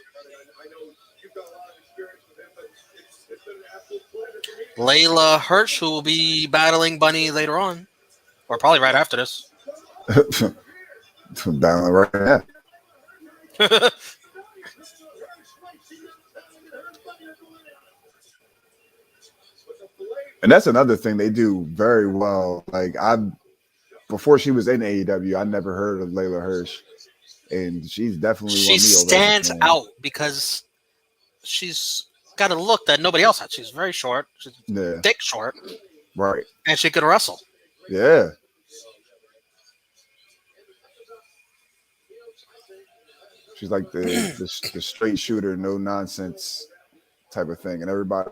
Layla Hirsch, who will be battling Bunny later on, or probably right after this. Down right now. And that's another thing they do very well. Like before she was in AEW, I never heard of Layla Hirsch, and she's definitely she stands out because she's got a look that nobody else had. She's very short, she's thick short, right, and she could wrestle. Yeah. She's like the straight shooter, no nonsense type of thing, and everybody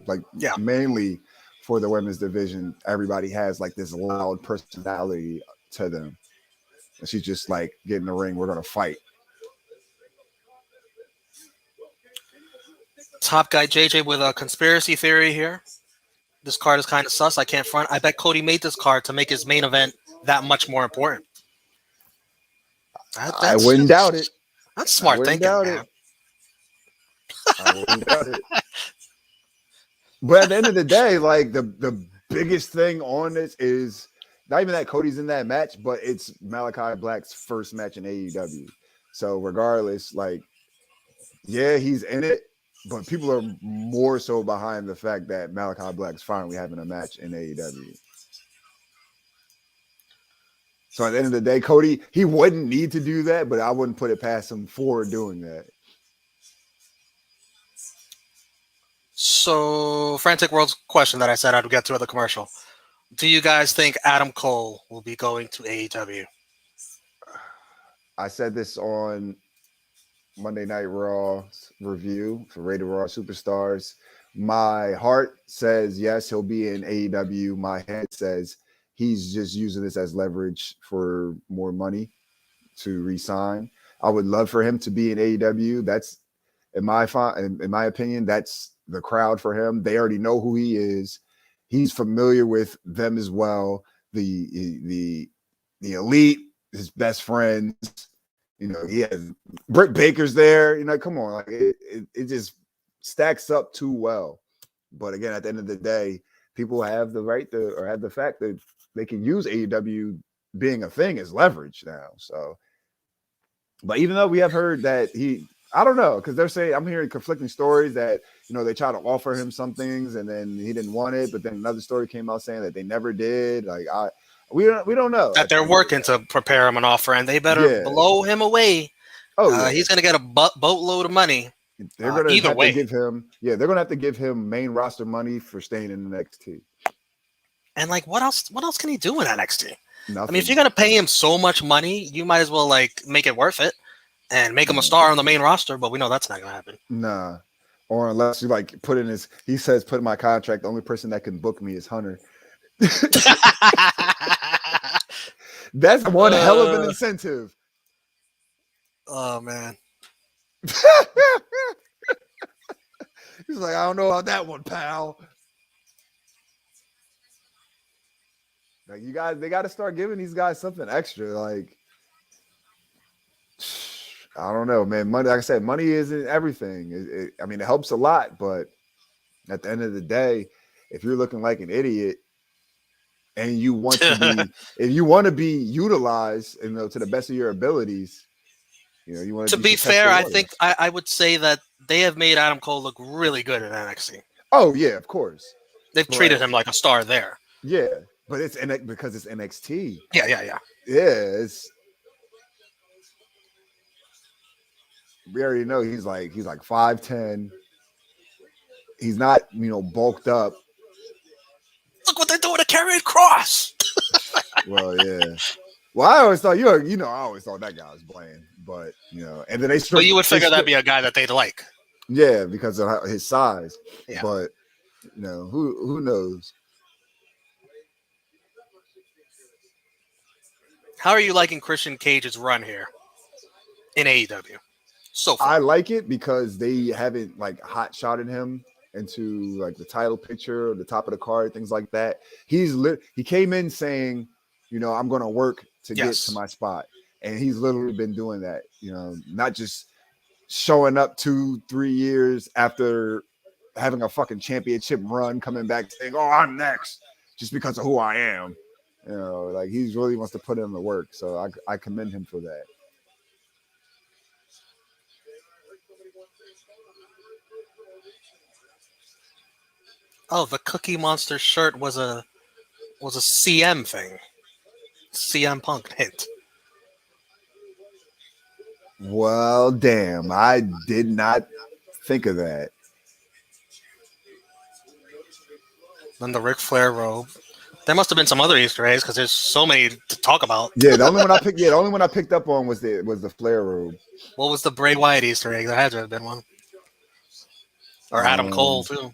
mainly for the women's division, everybody has like this loud personality to them. And she's just like, get in the ring, we're going to fight. Top Guy JJ with a conspiracy theory here. This card is kind of sus. I can't front. I bet Cody made this card to make his main event that much more important. I wouldn't doubt it. That's smart thinking, man. I wouldn't doubt it. But at the end of the day, like the biggest thing on this is not even that Cody's in that match, but it's Malakai Black's first match in AEW. So regardless, like, yeah, he's in it, but people are more so behind the fact that Malakai Black's finally having a match in AEW. So at the end of the day, Cody, he wouldn't need to do that, but I wouldn't put it past him for doing that. So, Frantic World's question that I said I'd get to at the commercial. Do you guys think Adam Cole will be going to AEW? I said this on Monday Night Raw's review for Rated Raw Superstars. My heart says yes, he'll be in AEW. My head says he's just using this as leverage for more money to re-sign. I would love for him to be in AEW. That's in my opinion, that's the crowd for him. They already know who he is. He's familiar with them as well. The elite, his best friends. You know, he has Britt Baker's there. You know, come on, like it just stacks up too well. But again, at the end of the day, people have the right to, or have the fact that they can use AEW being a thing as leverage now. So, but even though we have heard that I don't know, because they're saying, I'm hearing conflicting stories that, you know, they try to offer him some things and then he didn't want it, but then another story came out saying that they never did. Like we don't know that they're working to prepare him an offer, and they better blow him away. He's gonna get a boatload of money. They're gonna either way give him. Yeah, they're gonna have to give him main roster money for staying in NXT. And like, what else? What else can he do in NXT? Nothing. I mean, if you're gonna pay him so much money, you might as well like make it worth it and make him a star on the main roster. But we know that's not gonna happen. Nah, or unless you like put in his. He says, put in my contract, the only person that can book me is Hunter. That's one hell of an incentive. Oh man. He's like, I don't know about that one, pal. Like, you guys, they got to start giving these guys something extra. Like, I don't know, man. Money, like I said, money isn't everything. I mean, it helps a lot, but at the end of the day, if you're looking like an idiot and you want to be, if you want to be utilized, you know, to the best of your abilities, you know, you want to be fair. I think I would say that they have made Adam Cole look really good in NXT. Oh yeah, of course. They've treated him like a star there. Yeah, but it's because it's NXT. Yeah. It's we already know he's like 5'10". He's not, you know, bulked up. Look what they're doing to Karrion Kross. Well, yeah. Well, I always thought I always thought that guy was bland, but you know, and then they. Well, you would figure that'd be a guy that they'd like. Yeah, because of his size. Yeah. But you know, who knows? How are you liking Christian Cage's run here in AEW so far? I like it because they haven't like hot shotted him into like the title picture or the top of the card, things like that. He came in saying, I'm going to work to get to my spot, and he's literally been doing that. Not just showing up 2-3 years after having a fucking championship run, coming back saying, "Oh, I'm next," just because of who I am. Like he really wants to put in the work. So I commend him for that. Oh, the Cookie Monster shirt was a CM thing. CM Punk hint. Well, damn, I did not think of that. Then the Ric Flair robe. There must have been some other Easter eggs because there's so many to talk about. Yeah, the only one I picked up on was the Flair robe. What was the Bray Wyatt Easter egg? There had to have been one. Or Adam Cole too.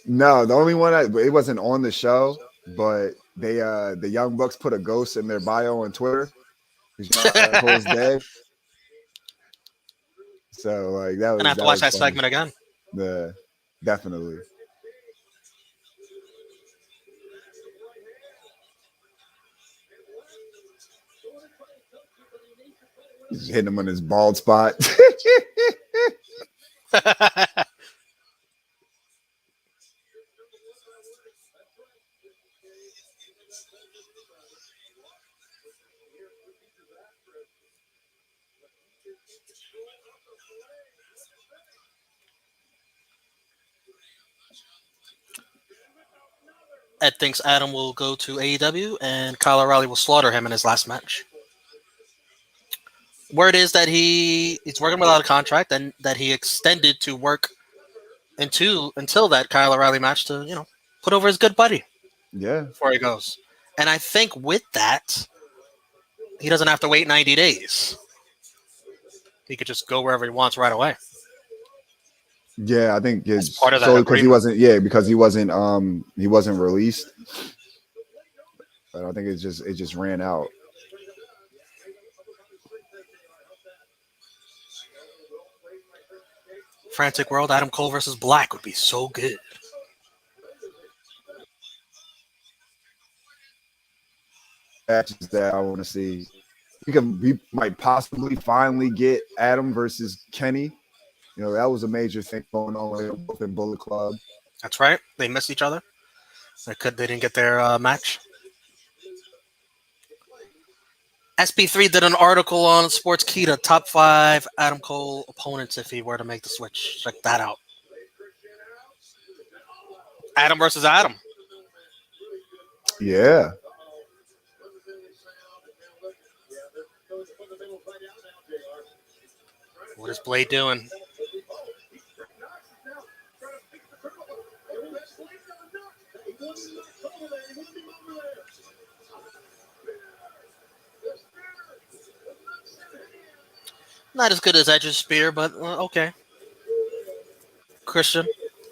No, the only one it wasn't on the show, but they the Young Bucks put a ghost in their bio on Twitter. Adam Cole's dead. So like that was. And I have to watch that segment again. Definitely. He's hitting him on his bald spot. Ed thinks Adam will go to AEW and Kyle O'Reilly will slaughter him in his last match. Word is that he's working without a contract and that he extended to work until that Kyle O'Reilly match to, put over his good buddy. Yeah. Before he goes. And I think with that, he doesn't have to wait 90 days. He could just go wherever he wants right away. Yeah, I think it's part of that solely because he wasn't released. But I think it just ran out. Frantic World, Adam Cole versus Black would be so good. Matches that I want to see. We might possibly finally get Adam versus Kenny. That was a major thing going on both in Bullet Club. That's right. They missed each other. They didn't get their match. SP3 did an article on Sportskeeda, top 5 Adam Cole opponents if he were to make the switch. Check that out. Adam versus Adam. Yeah. What is Blade doing? Not as good as Edge's spear, but okay. Christian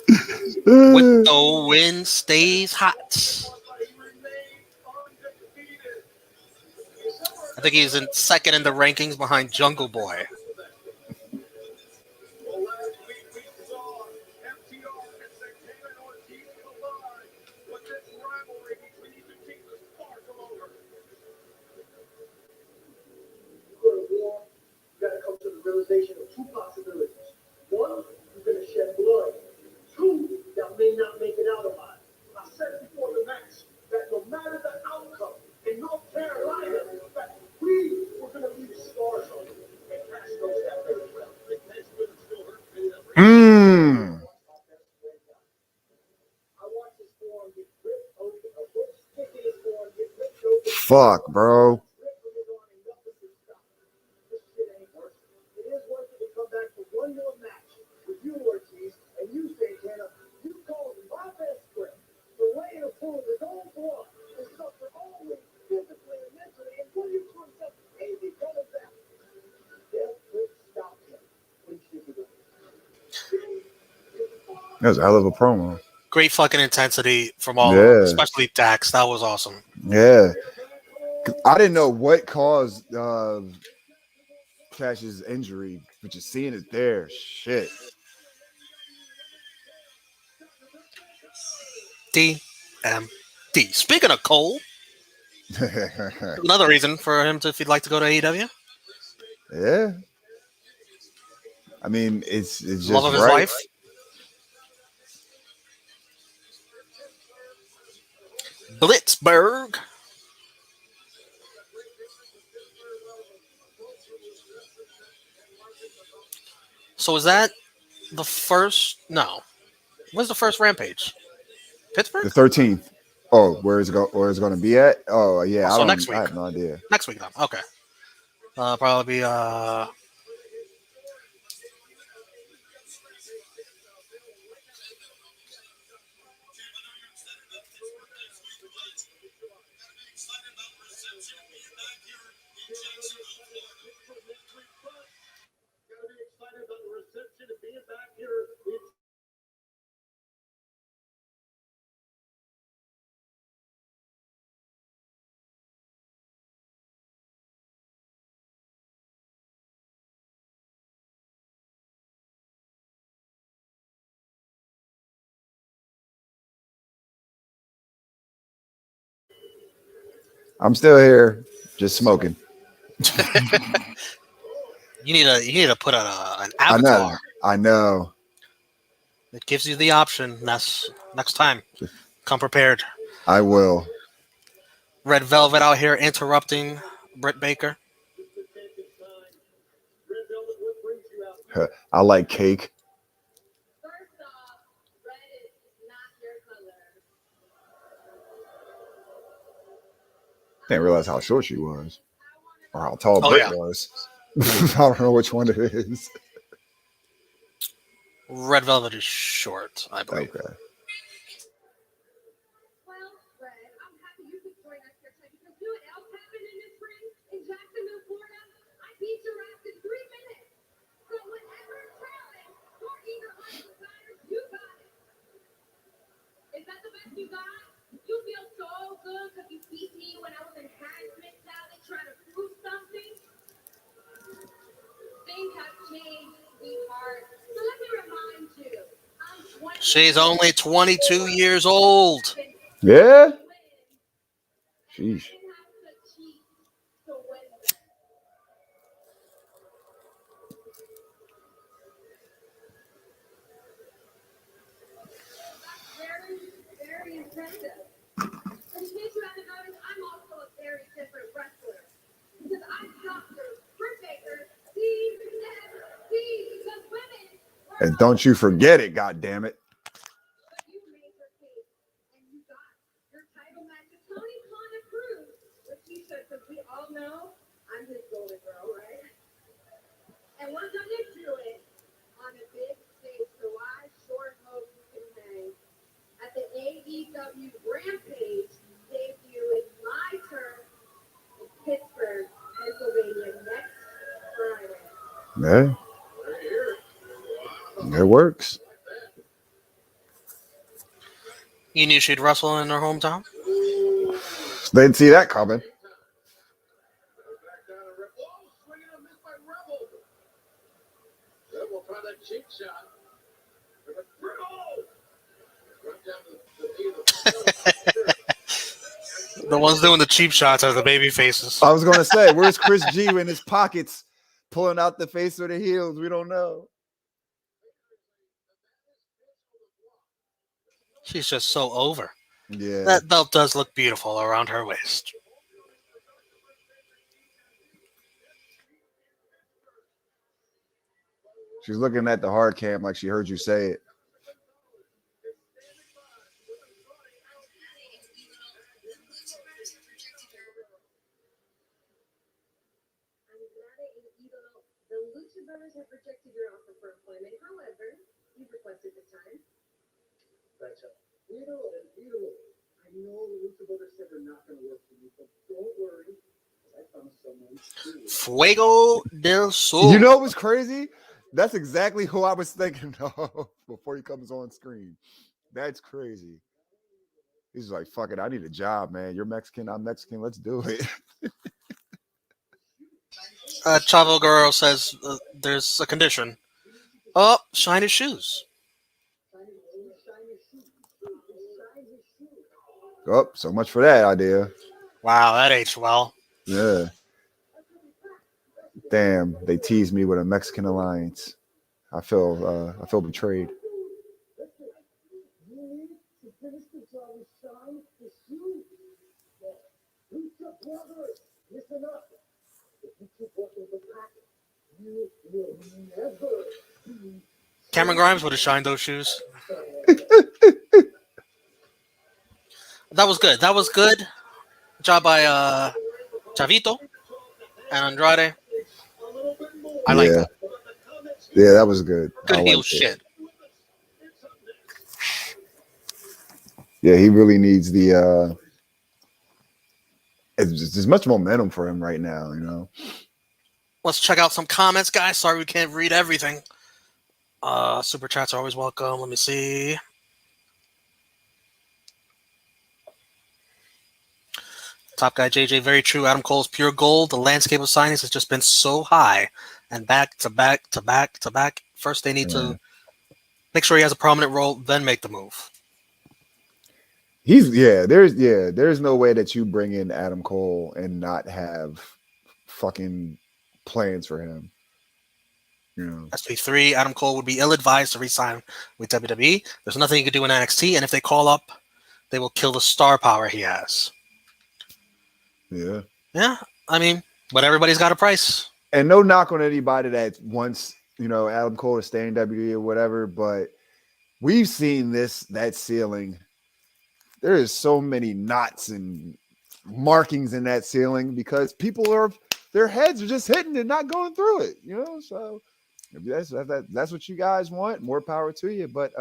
with the win stays hot. I think he's in second in the rankings behind Jungle Boy. Realization of 2 possibilities. 1, you're going to shed blood. 2, that may not make it out alive. I said before the match that no matter the outcome in North Carolina, that we were going to leave scars on you. And Cash knows that very well. Fuck, bro. That was a hell of a promo. Great fucking intensity from all of them, especially Dax. That was awesome. Yeah. I didn't know what caused Cash's injury, but just seeing it there, shit. DMD. Speaking of Cole, another reason for him to, if he'd like to go to AEW. Yeah. I mean, it's just Love of his right. life. Blitzberg. So is that the first? No. When's the first Rampage? Pittsburgh? The 13th. Oh, where is it going to be at? Oh, yeah. So next week. I have no idea. Next week, though. Okay. Probably be I'm still here, just smoking. you need to put an avatar. I know. It gives you the option. Next time, come prepared. I will. Red Velvet out here interrupting Britt Baker. I like cake. First off, red is not your color. Didn't realize how short she was, or how tall Oh, Britt yeah. was. I don't know which one it is. Red Velvet is short, I believe. Okay. Well, Red, I'm happy you could join us here tonight because you know what else happened in this ring in Jacksonville, Florida? I beat your ass in 3 minutes. So whatever challenge your eager heart desires, you got it. Is that the best you got? You feel so good because you beat me when I was in Harrismith Valley trying to prove something? Things have changed, sweetheart. So let me remind you, I'm 20. She's only 22 years old. Yeah. Sheesh. Very impressive. And in case you haven't noticed, I'm also a very different wrestler. Because I'm Dr. Britt Baker, because women. And don't you forget it, goddammit. But you made your case, and you got your title match with Tony Khan approved, which he should, because we all know I'm his golden girl, right? And we're going to do it on a big stage, so I sure hope you can hang at the AEW Rampage debut in my turf in Pittsburgh, Pennsylvania next Friday. Yeah. It works. You knew she'd wrestle in her hometown? They didn't see that coming. The ones doing the cheap shots are the baby faces. I was going to say, where's Chris G in his pockets pulling out the face or the heels? We don't know. She's just so over. Yeah. That belt does look beautiful around her waist. She's looking at the hard cam like she heard you say it. The Lucha Brothers have rejected your offer for employment. However, you've requested the time. That's it. I know the Lucha Brothers said they're not going to work for me, but don't worry. I found someone. Fuego del Sol. You know what was crazy? That's exactly who I was thinking of before he comes on screen. That's crazy. He's like, fuck it, I need a job, man. You're Mexican, I'm Mexican. Let's do it. Chavo Guerrero says there's a condition. Oh, shiny shoes. Oh, so much for that idea. Wow, that aged well. Yeah. Damn, they teased me with a Mexican alliance. I feel betrayed. Listen up. If you keep working with Pac, you will never be. Cameron Grimes would have shined those shoes. That was good. That was good. Job by Chavito and Andrade. I like Yeah. that. Yeah, that was good. Good I heel liked it. shit. Yeah, he really needs the there's much momentum for him right now, you know. Let's check out some comments, guys. Sorry we can't read everything. Super chats are always welcome. Let me see. Top guy JJ, very true. Adam Cole's pure gold. The landscape of signings has just been so high, and back to back to back to back. First, they need to make sure he has a prominent role, then make the move. There's no way that you bring in Adam Cole and not have fucking plans for him. You know. SP3, Adam Cole would be ill-advised to re-sign with WWE. There's nothing he could do in NXT, and if they call up, they will kill the star power he has. Yeah. Yeah, I mean, but everybody's got a price. And no knock on anybody that wants, you know, Adam Cole to stay in WWE or whatever, but we've seen that ceiling. There is so many knots and markings in that ceiling because their heads are just hitting and not going through it, you know. So if that's what you guys want, more power to you. But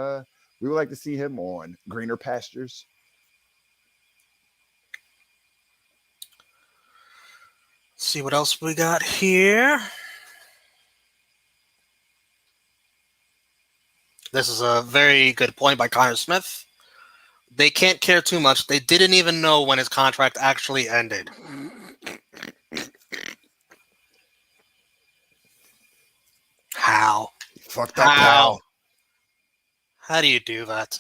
we would like to see him on greener pastures. Let's see what else we got here. This is a very good point by Connor Smith. They can't care too much. They didn't even know when his contract actually ended. How? Fucked up, pal. How do you do that?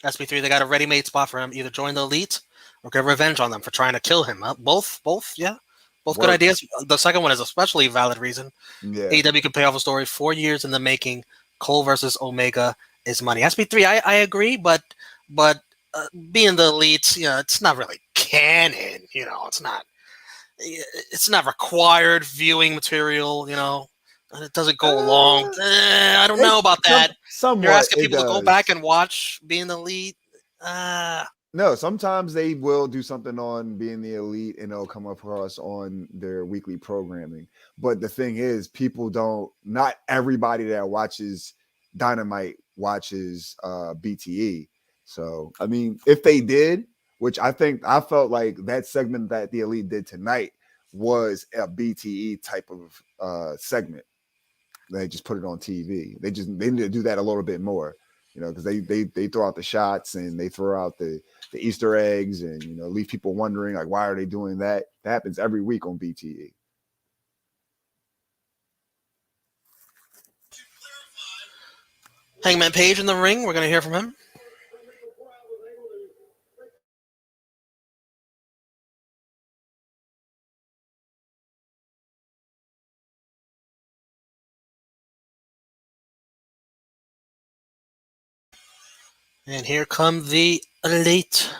SB3, they got a ready-made spot for him. Either join the Elite or get revenge on them for trying to kill him. Both, yeah. Both good ideas. The second one is especially a valid reason. Yeah. AEW could pay off a story 4 years in the making. Cole versus Omega is money. SB3, I agree, but being the Elite, you know, it's not really canon. You know, it's not required viewing material. You know, and it doesn't go along. I don't know about that. Somewhat, you're asking people to go back and watch Being the Elite. No, sometimes they will do something on Being the Elite and it'll come across on their weekly programming. But the thing is, not everybody that watches Dynamite watches BTE. So, I mean, if they did, which I felt like that segment that the Elite did tonight was a BTE type of segment. They just put it on TV. They need to do that a little bit more, you know, because they throw out the shots and they throw out the Easter eggs and, you know, leave people wondering, like, why are they doing that? That happens every week on BTE. Hangman Page in the ring. We're going to hear from him. And here come the Elite.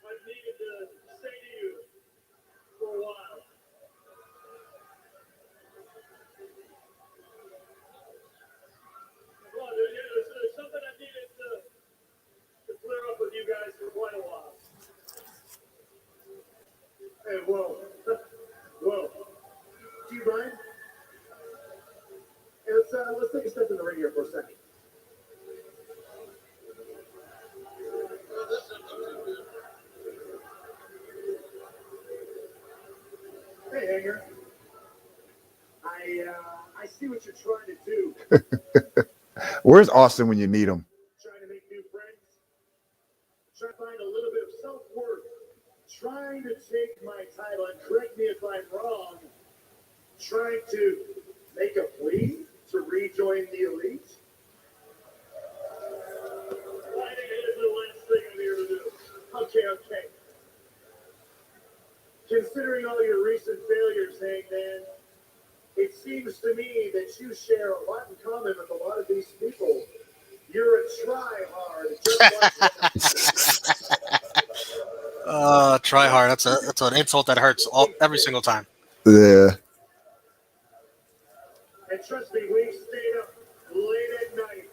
I've needed to say to you for a while. here for a second. Hey, Hanger. I see what you're trying to do. Where's Austin when you need him? Trying to make new friends. Trying to find a little bit of self-worth. Trying to take my title, and correct me if I'm wrong, trying to make a plea to rejoin the Elite. I think it is the last thing I'm here to do. Okay. Considering all your recent failures, Hangman, it seems to me that you share a lot in common with a lot of these people. You're a try-hard, just like Try hard. That's an insult that hurts every single time. Yeah. And trust me, we stayed up late at night,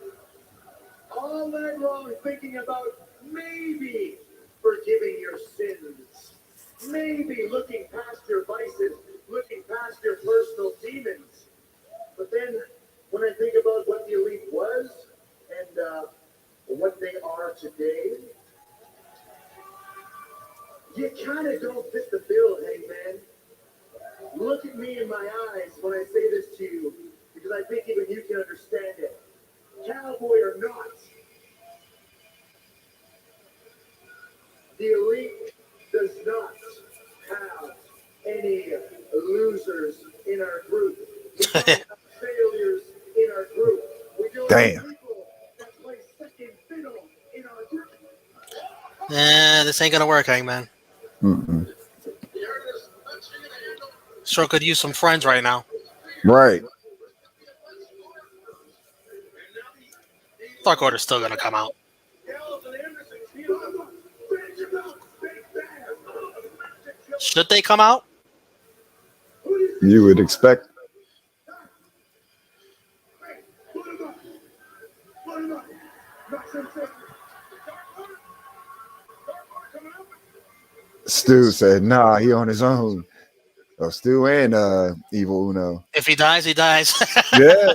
all night long, thinking about maybe forgiving your sins, maybe looking past your vices, looking past your personal demons. But then, when I think about what the Elite was and what they are today, you kind of don't fit the bill, Hangman. Look at me in my eyes when I say this to you, because I think even you can understand it. Cowboy or not, the Elite does not have any losers in our group. We don't have failures in our group. We don't have people that play second fiddle in our group. This ain't gonna work, Hangman. Mm-mm. Sure could use some friends right now. Right. Dark Order's still gonna come out. Should they come out? You would expect. Stu said, nah, he on his own. Oh, Stu and Evil Uno. If he dies, he dies. Yeah.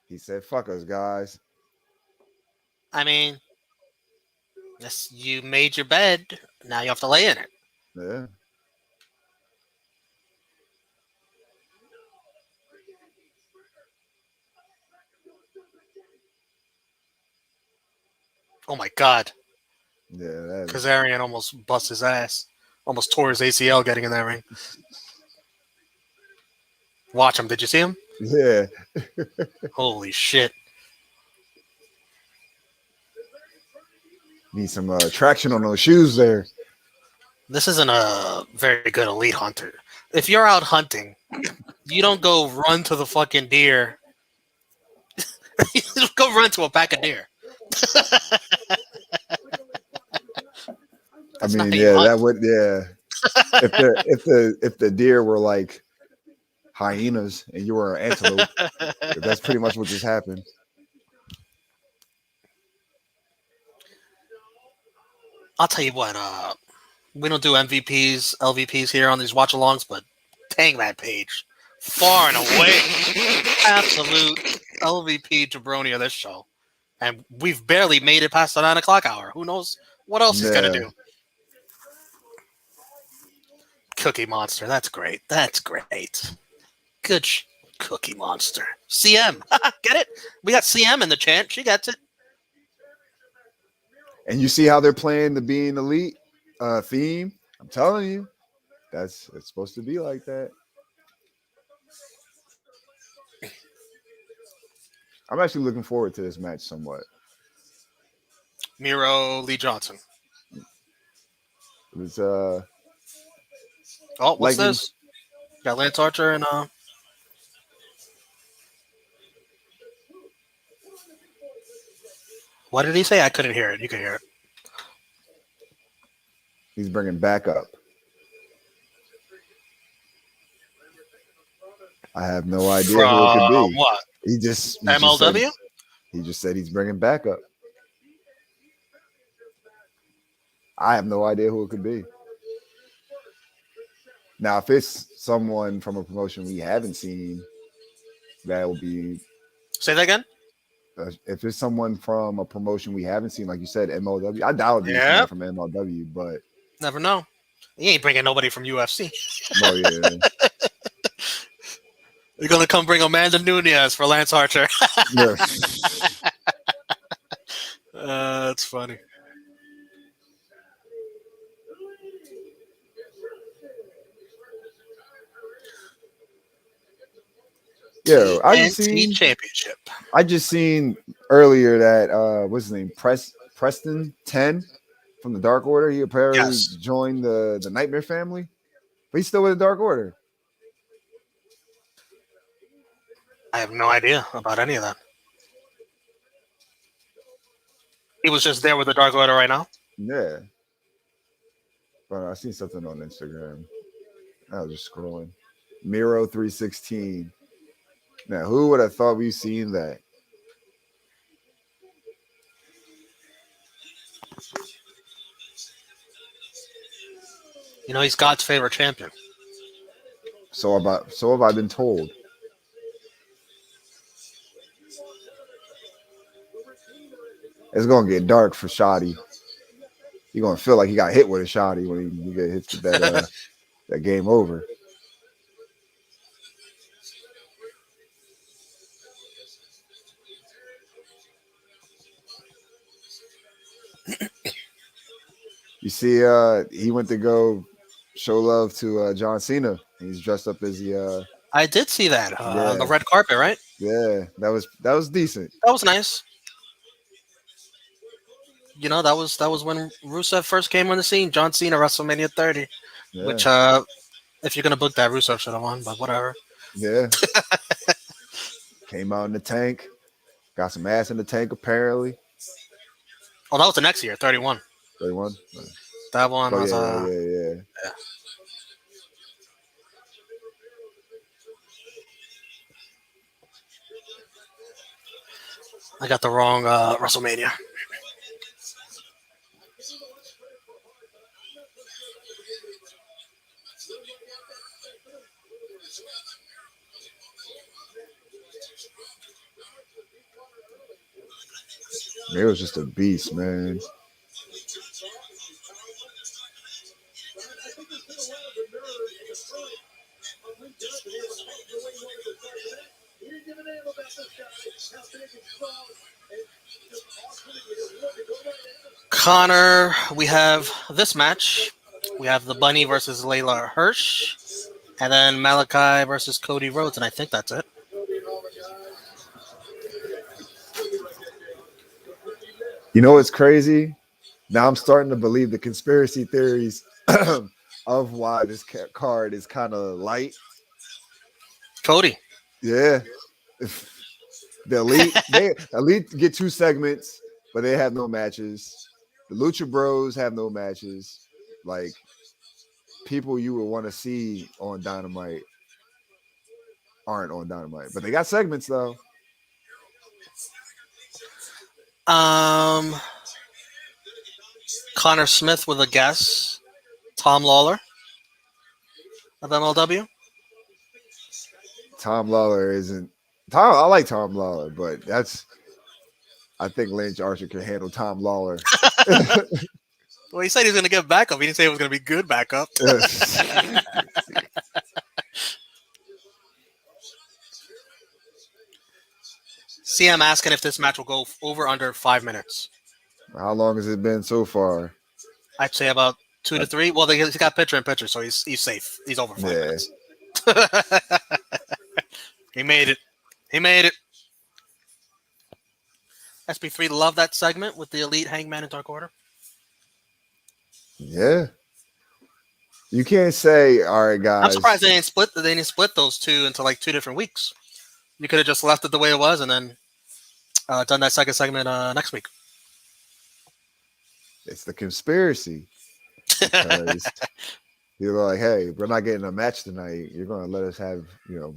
He said, fuck us, guys. I mean, yes, you made your bed. Now you have to lay in it. Yeah. Oh my god. Yeah. That is, Kazarian almost bust his ass. Almost tore his ACL getting in that ring. Watch him. Did you see him? yeah. Holy shit. Need some traction on those shoes there. This isn't a very good elite hunter. If you're out hunting, you don't go run to the fucking deer. You don't go run to a pack of deer. I That's not mean, how you yeah, hunt. that would, yeah. If the deer were like hyenas and you were an antelope, that's pretty much what just happened. I'll tell you what, we don't do MVPs, LVPs here on these watch-alongs, but dang that page. Far and away, absolute LVP jabroni of this show. And we've barely made it past the 9 o'clock hour. Who knows what else he's going to do? Cookie Monster. That's great. That's great. Good Cookie Monster. CM. Get it? We got CM in the chant. She gets it. And you see how they're playing the being elite theme? I'm telling you, it's supposed to be like that. I'm actually looking forward to this match somewhat. Miro Lee Johnson. It was Oh, what's like this? Got Lance Archer and what did he say? I couldn't hear it. You can hear it. he's bringing backup. I have no idea who it could be. What? He just MLW? He just said he's bringing backup. I have no idea who it could be. Now, if it's someone from a promotion we haven't seen, that will be Say that again. if it's someone from a promotion we haven't seen, like you said, MLW. I doubt it'd be Yeah. someone from MLW, but Never know. You ain't bringing nobody from UFC. no, yeah, You're gonna come bring Amanda Nunes for Lance Archer. yeah. That's funny. Yeah, TNT Championship. I just seen earlier that what's his name? Preston 10 from the Dark Order. He apparently Yes. joined the Nightmare family, but he's still with the Dark Order. I have no idea about any of that. He was just there with the Dark Order right now. Yeah. But I seen something on Instagram. I was just scrolling. Miro 316. Now, who would have thought we've seen that? You know, he's God's favorite champion. So have I been told. It's gonna get dark for Shoddy. He's gonna feel like he got hit with a Shoddy when he get hit with that that game over. You see, he went to go show love to John Cena. He's dressed up as the I did see that on the Yeah. red carpet, right? yeah, that was decent. That was nice. You know, that was when Rusev first came on the scene. John Cena, WrestleMania 30, Yeah. which if you're gonna book that, Rusev should have won, but whatever. Yeah. Came out in the tank. Got some ass in the tank, apparently. Oh, that was the next year, 31. 31. That one Oh, was yeah. I got the wrong WrestleMania. It was just a beast, man. Connor, we have this match. We have the Bunny versus Layla Hirsch, and then Malakai versus Cody Rhodes, and I think that's it. You know what's crazy? Now I'm starting to believe the conspiracy theories of why this card is kind of light. Cody. Yeah. The elite get 2 segments, but they have no matches. The Lucha Bros have no matches. Like people you would want to see on Dynamite aren't on Dynamite, but they got segments though. Connor Smith with a guess. Tom Lawler of MLW. Tom Lawler isn't. I like Tom Lawler, but I think Lance Archer can handle Tom Lawler. Well, he said he was going to get backup. He didn't say it was going to be good backup. CM asking if this match will go over under 5 minutes. How long has it been so far? I'd say about 2 to 3. Well, he's got picture in picture, so he's safe. He's over 5 minutes. He made it. He made it. SB3 love that segment with the Elite, Hangman, and Dark Order. Yeah. You can't say, all right, guys. I'm surprised they didn't split those two into like 2 different weeks. You could have just left it the way it was and then done that second segment next week. It's the conspiracy. You're like, hey, we're not getting a match tonight. You're going to let us have,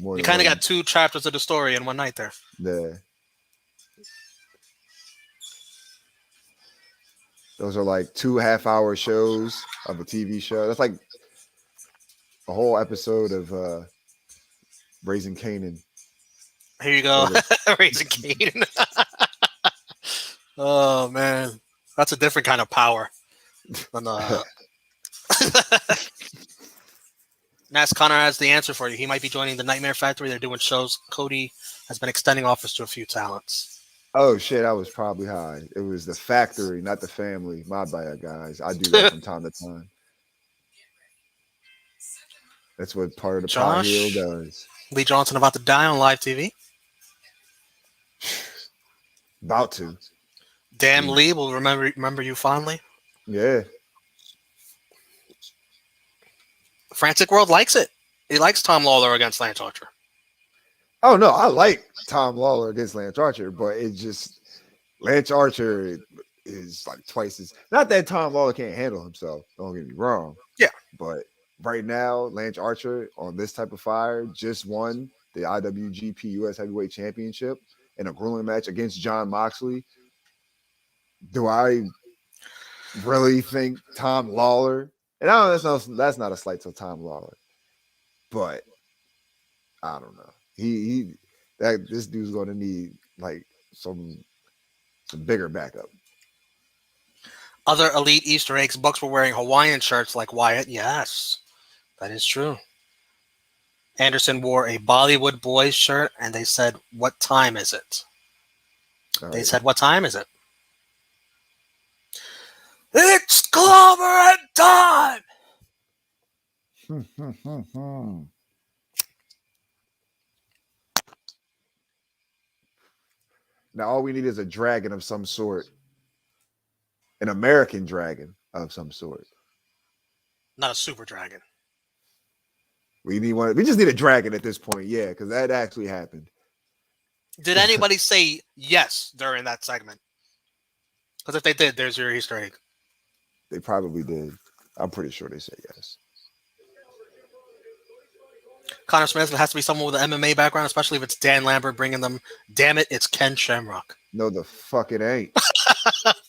more. You kind of got 2 chapters of the story in one night there. Yeah. Those are like 2 half-hour shows of a TV show. That's like a whole episode of Raising Kanan. Here you go. So Raising Kane. Oh man, that's a different kind of power than the. Ness Connor has the answer for you. He might be joining the Nightmare Factory. They're doing shows. Cody has been extending offers to a few talents. oh shit, I was probably high. It was the factory, not the family. My bad, guys. I do that from time to time. That's what part of the pie heel Josh does. Lee Johnson about to die on live TV. About to. Damn Lee will remember you fondly. Yeah. Frantic World likes it. He likes Tom Lawler against Lance Archer. Oh no, I like Tom Lawler against Lance Archer, but it just Lance Archer is like twice as not that Tom Lawler can't handle himself. Don't get me wrong. Yeah. But right now, Lance Archer on this type of fire just won the IWGP US Heavyweight Championship in a grueling match against John Moxley. Do I really think Tom Lawler? And I don't know that's not a slight to Tom Lawler, but I don't know. This dude's going to need like some bigger backup. Other elite Easter eggs. Bucks were wearing Hawaiian shirts like Wyatt. Yes, that is true. Anderson wore a Bollywood Boys shirt, and they said, "What time is it?" They said, "What time is it?" It's Clobbering time! Now all we need is a dragon of some sort. An American dragon of some sort. Not a super dragon. We need one. We just need a dragon at this point, yeah, because that actually happened. Did anybody say yes during that segment? Because if they did, there's your Easter egg. They probably did. I'm pretty sure they said yes. Connor Smith has to be someone with an MMA background, especially if it's Dan Lambert bringing them. Damn it, it's Ken Shamrock. No, the fuck it ain't.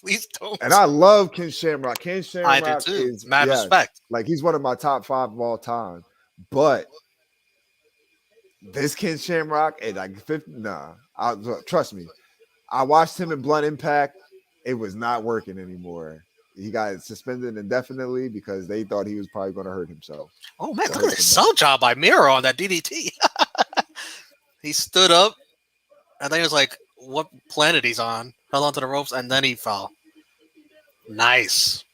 Please don't. And I love Ken Shamrock. Ken Shamrock I do too. is Mad respect. Like he's one of my top 5 of all time. But this Ken Shamrock at like 50, trust me. I watched him in Blunt Impact. It was not working anymore. He got suspended indefinitely because they thought he was probably going to hurt himself. Oh man, look at this sell job by Miro on that DDT. He stood up, and then he was like, what planet he's on, held onto the ropes, and then he fell. Nice.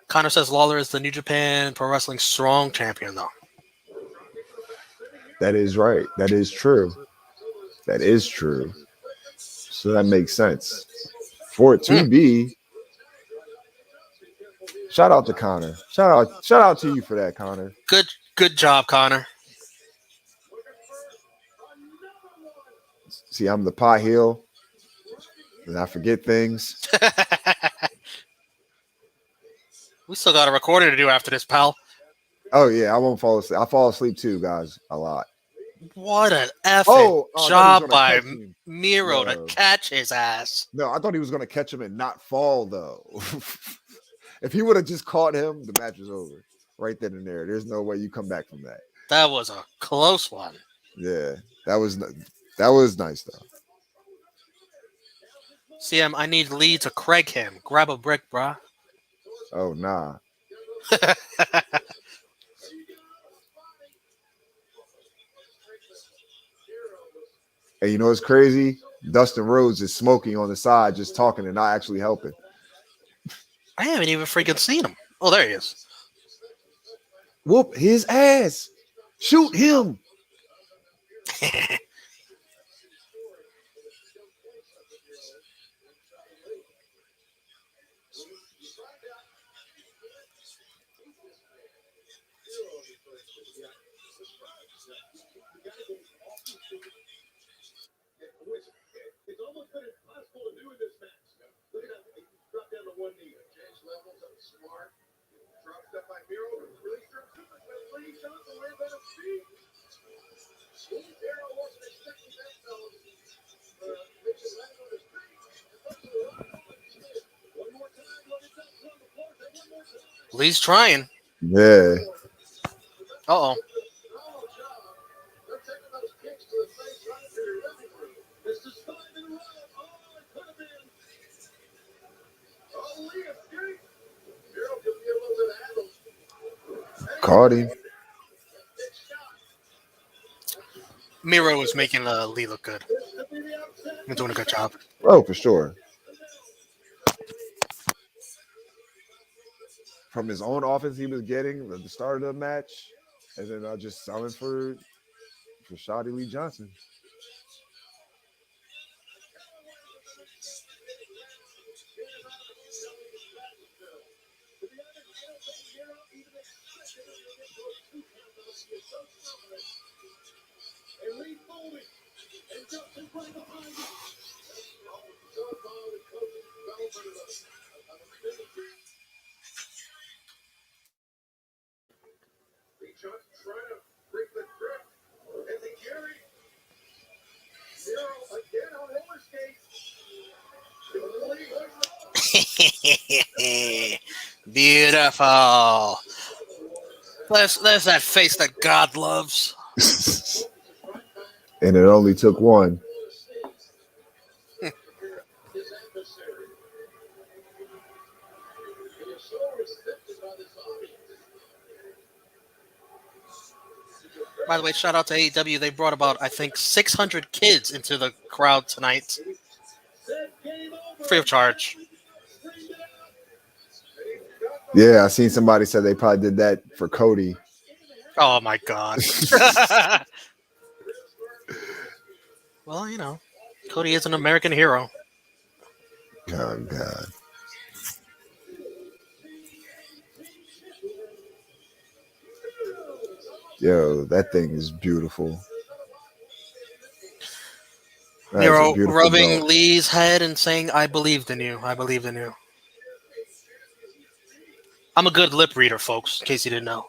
Connor says Lawler is the New Japan Pro Wrestling Strong Champion, though. That is right. That is true. That is true. So that makes sense. For it to be, shout out to Connor. Shout out to you for that, Connor. Good job, Connor. See, I'm the pie heel, and I forget things. We still got a recording to do after this, pal. Oh yeah, I won't fall asleep. I fall asleep too, guys, a lot. What an effing job by Miro to catch his ass. No, I thought he was going to catch him and not fall, though. If he would have just caught him, the match was over. Right then and there. There's no way you come back from that. That was a close one. Yeah, that was nice, though. CM, I need Lee to Craig him. Grab a brick, brah. Oh, nah. And you know what's crazy? Dustin Rhodes is smoking on the side, just talking and not actually helping. I haven't even freaking seen him. Oh, there he is. Whoop his ass. Shoot him. It's almost been impossible to do in this match. Look at that. He dropped down to one knee. Change levels of smart. Drop stuff by Miro. Really sharp super. Lee Johnson lands on his feet. Miro wants Lee's trying. Yeah. Uh-oh. Caught him. Miro is making Lee look good. He's doing a good job. Oh, for sure. From his own offense he was getting at the start of the match, and then just selling for Shotty Lee Johnson. Beautiful. There's that face that God loves. And it only took one. By the way, shout out to AEW. They brought about, I think, 600 kids into the crowd tonight. Free of charge. Yeah, I seen somebody said they probably did that for Cody. Oh, my God. Well, you know, Cody is an American hero. Oh, God. Yo, that thing is beautiful. That is a Miro beautiful rubbing belt. Lee's head and saying, I believed in you. I believed in you. I'm a good lip reader, folks, in case you didn't know.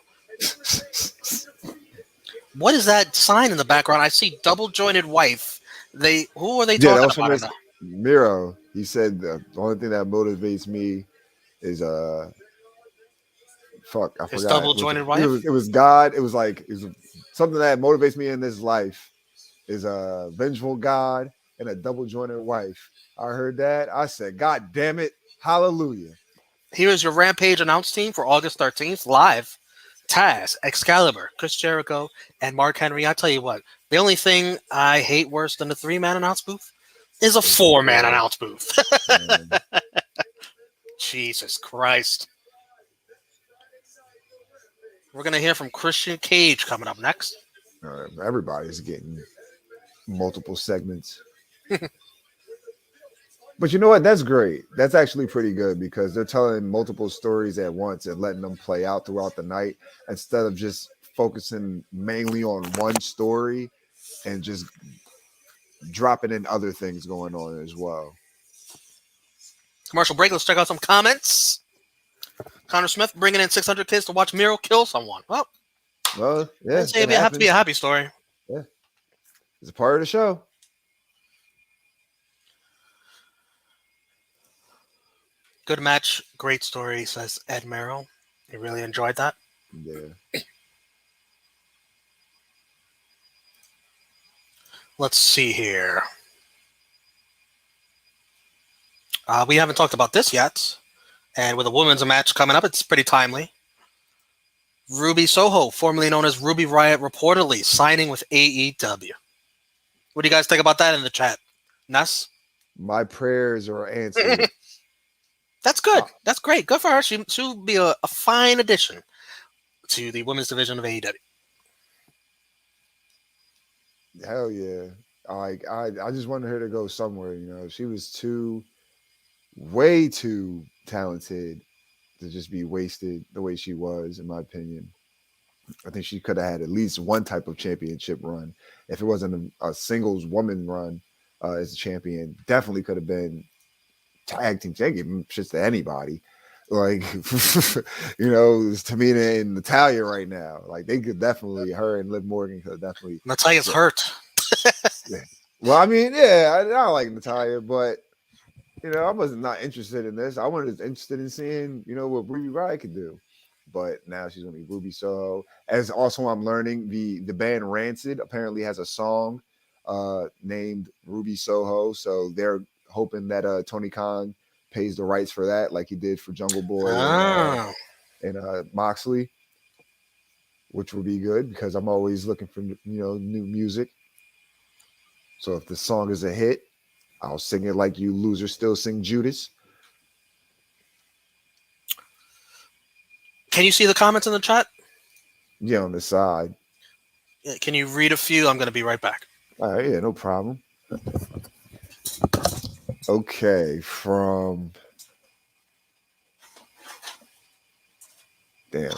What is that sign in the background? I see double jointed wife. Who are they Yeah, that talking was from about? his Miro. He said the only thing that motivates me is fuck, I His forgot. double jointed wife? It was God. It was something that motivates me in this life is a vengeful God and a double jointed wife. I heard that. I said, God damn it. Hallelujah. Here's your Rampage announce team for August 13th live. Taz, Excalibur, Chris Jericho, and Mark Henry. I tell you what, the only thing I hate worse than a 3-man announce booth is a 4-man announce booth. Jesus Christ. We're going to hear from Christian Cage coming up next. Everybody's getting multiple segments. But you know what? That's great. That's actually pretty good because they're telling multiple stories at once and letting them play out throughout the night instead of just focusing mainly on one story and just dropping in other things going on as well. Commercial break. Let's check out some comments. Connor Smith bringing in 600 kids to watch Miro kill someone. Well, yeah, I'd say it'd have to be a happy story. Yeah, it's a part of the show. Good match, great story, says Ed Merrill. He really enjoyed that. Yeah. Let's see here. We haven't talked about this yet. And with a women's match coming up, it's pretty timely. Ruby Soho, formerly known as Ruby Riott, reportedly signing with AEW. What do you guys think about that in the chat? Ness? My prayers are answered. That's good. That's great. Good for her. She'll be a fine addition to the women's division of AEW. Hell yeah. I just wanted her to go somewhere, you know. She was way too talented to just be wasted the way she was, in my opinion. I think she could have had at least one type of championship run. If it wasn't a singles woman run as a champion, definitely could have been tag team. They give shits to anybody. Like, you know, it's Tamina and Natalya right now. Like, they could definitely, her and Liv Morgan could definitely. Natalya's hurt. Yeah. Well, I mean, yeah, I like Natalya, but, you know, I was not interested in this. I was interested in seeing, you know, what Ruby Riott could do. but now she's gonna be Ruby Soho. As also, I'm learning the band Rancid apparently has a song named Ruby Soho, so they're hoping that Tony Khan pays the rights for that, like he did for Jungle Boy and Moxley, which would be good because I'm always looking for new music. So if the song is a hit, I'll sing it like you losers still sing Judas. Can you see the comments in the chat? Yeah, on the side. Can you read a few? I'm going to be right back. All right, yeah, no problem. Okay, from damn.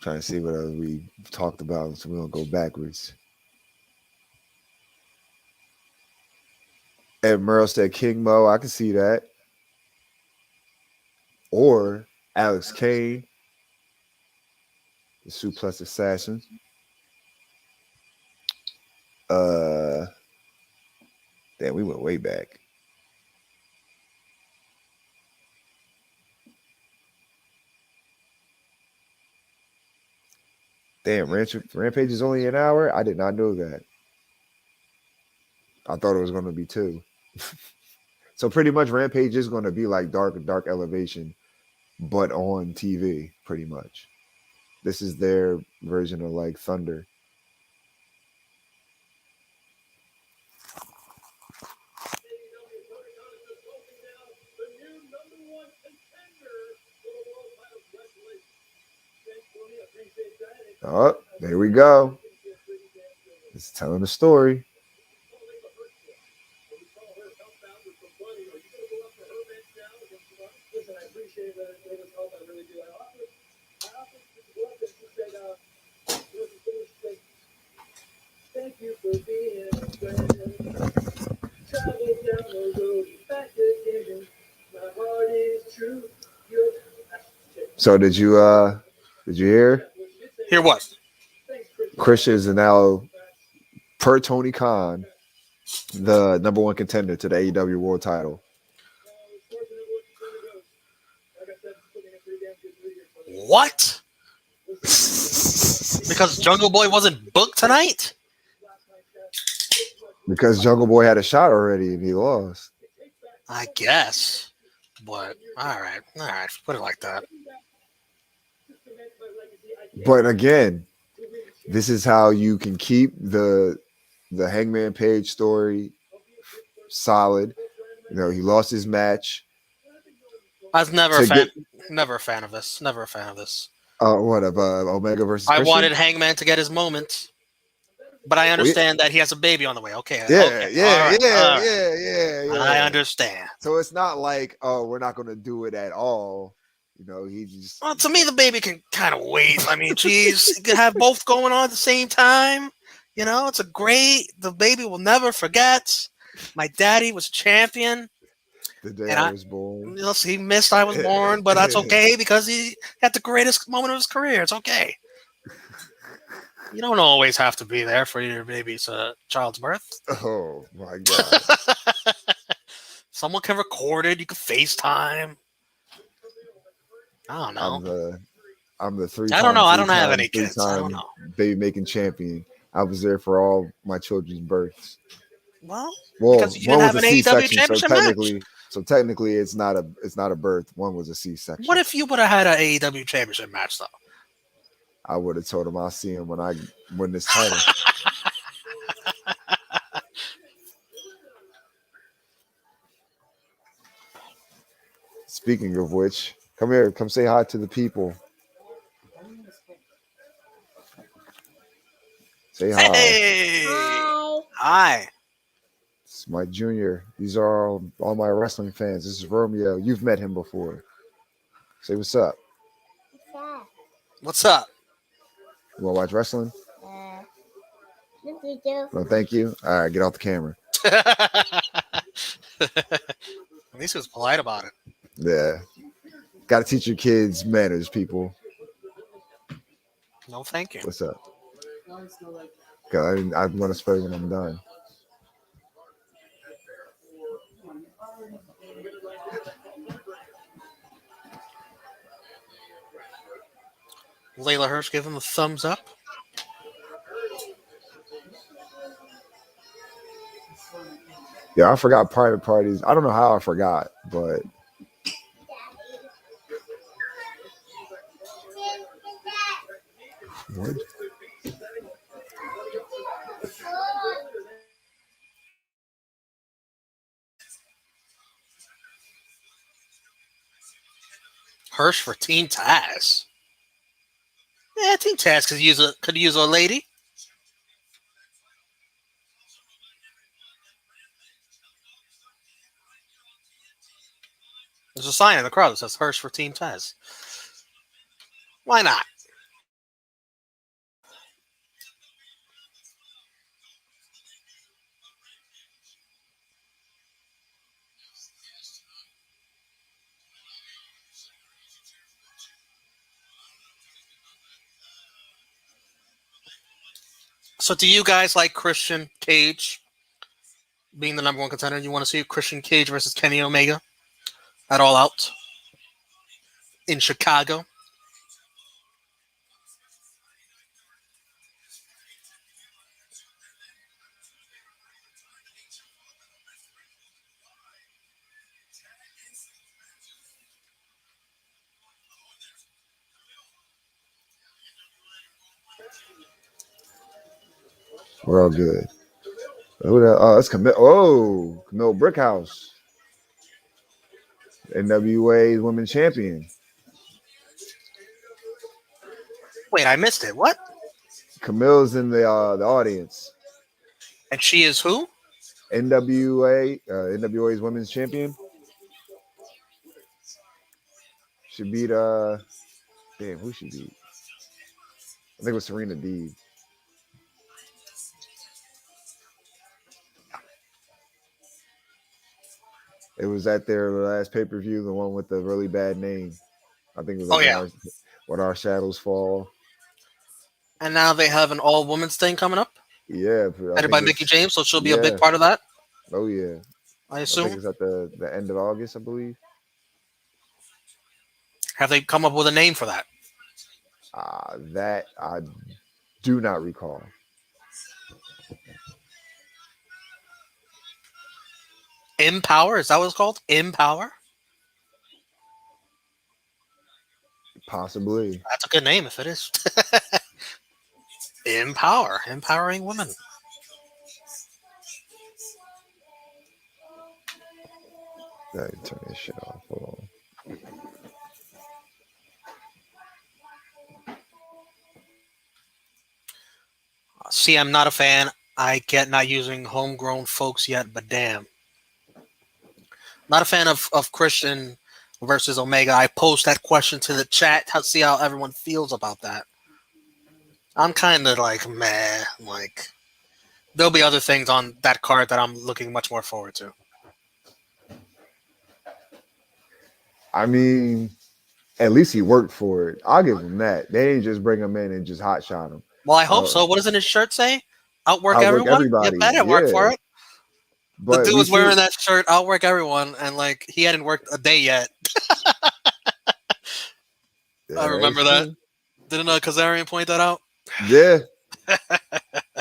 Trying to see what we talked about, so we don't go backwards. Ed Merle said King Mo. I can see that. Or Alex Kane, the suplex assassin. Damn, we went way back. Damn, Rampage is only an hour? I did not know that. I thought it was going to be 2. So pretty much Rampage is going to be like Dark Elevation, but on TV, pretty much. This is their version of like Thunder. Oh, there we go. It's telling the story. Thank you for being a friend. Travel down the road, back again. My heart is true. So did you hear? Hear what? Christian is now, per Tony Khan, the number 1 contender to the AEW World Title. What? Because Jungle Boy wasn't booked tonight? Because Jungle Boy had a shot already and he lost. I guess. But all right. Put it like that. But again, this is how you can keep the Hangman Page story solid. You know, he lost his match. I was never a fan. Never a fan of this. Never a fan of this. What of Omega versus I Christian? wanted Hangman to get his moment, but I understand that he has a baby on the way. Okay. Yeah. I understand. So it's not like, oh, we're not going to do it at all. You know, he just. Well, to me, the baby can kind of wait. I mean, geez, you can have both going on at the same time. You know, it's the baby will never forget. My daddy was champion. The day I was born. He missed I was born, but that's okay because he had the greatest moment of his career. It's okay. You don't always have to be there for your baby's child's birth. Oh, my God. Someone can record it. You can FaceTime. I don't know. I'm the 3-time. I don't know. I don't have any kids. I don't know. Baby making champion. I was there for all my children's births. Well, because you didn't have an AEW championship match. So technically, it's not a birth. One was a C-section. What if you would have had an AEW championship match though? I would have told him I'll see him when I win this title. Speaking of which, come here. Come say hi to the people. Say hi. Hey. Hi. It's my junior. These are all my wrestling fans. This is Romeo. You've met him before. Say what's up. What's up? You want to watch wrestling? No, thank you. All right, get off the camera. At least he was polite about it. Yeah. Got to teach your kids manners, people. No, thank you. What's up? I want to spray when I'm done. Layla Hirsch gave him a thumbs up. Yeah, I forgot private parties. I don't know how I forgot, but what? Hirsch for Team Taz. Yeah, Team Taz could use a lady. There's a sign in the crowd that says Hirsch for Team Taz. Why not? So do you guys like Christian Cage being the number one contender? You want to see Christian Cage versus Kenny Omega at All Out in Chicago? We're all good. Who the? Oh, that's Camille. Oh, Camille Brickhouse, NWA's Women's Champion. Wait, I missed it. What? Camille's in the audience. And she is who? NWA's Women's Champion. She beat damn, who she beat? I think it was Serena Deeb. It was at their last pay-per-view, the one with the really bad name. I think it was like when our shadows fall. And now they have an all women's thing coming up. Yeah, Headed by Mickey James, so she'll be a big part of that. Oh yeah, I I assume. think it's at the end of August, I believe. Have they come up with a name for that? That I do not recall. Empower? Is that what it's called? Empower? Possibly. That's a good name if it is. Empower. Empowering women. I turn this shit off. Hold on. See, I'm not a fan. I get not using homegrown folks yet, but damn. Not a fan of Christian versus Omega. I post that question to the chat to see how everyone feels about that. I'm kind of like, meh. Like, there'll be other things on that card that I'm looking much more forward to. I mean, at least he worked for it. I'll give him that. They didn't just bring him in and just hot shot him. Well, I hope so. What does his shirt say? Outwork everyone? Everybody. You better work for it. But the dude was wearing that shirt, outwork everyone, and like he hadn't worked a day yet. I remember that. Didn't Kazarian point that out? Yeah.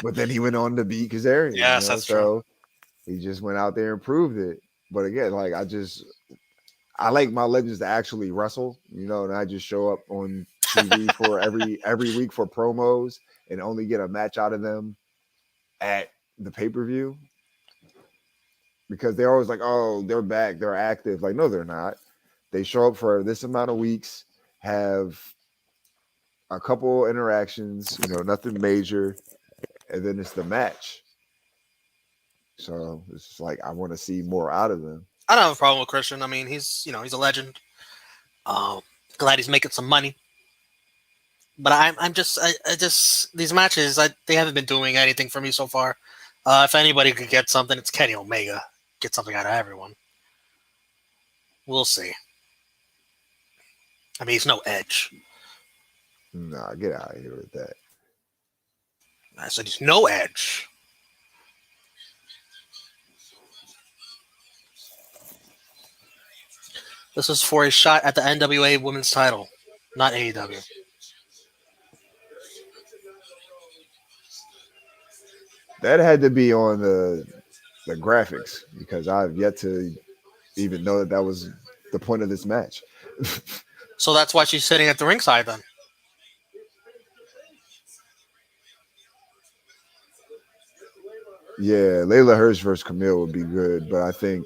But then he went on to beat Kazarian. Yes, that's true. He just went out there and proved it. But again, like I like my legends to actually wrestle, and I just show up on TV for every week for promos and only get a match out of them at the pay-per-view. Because they're always like, oh, they're back, they're active. Like, no, they're not. They show up for this amount of weeks, have a couple interactions, nothing major, and then it's the match. So it's just like I want to see more out of them. I don't have a problem with Christian. I mean, he's a legend. Glad he's making some money. But I just these matches, they haven't been doing anything for me so far. If anybody could get something, it's Kenny Omega. Get something out of everyone. We'll see. I mean, he's no Edge. Nah, get out of here with that. I said he's no Edge. This is for a shot at the NWA Women's Title, not AEW. That had to be on the graphics because I've yet to even know that was the point of this match. So that's why she's sitting at the ringside then. Yeah, Layla Hirsch versus Camille would be good, but I think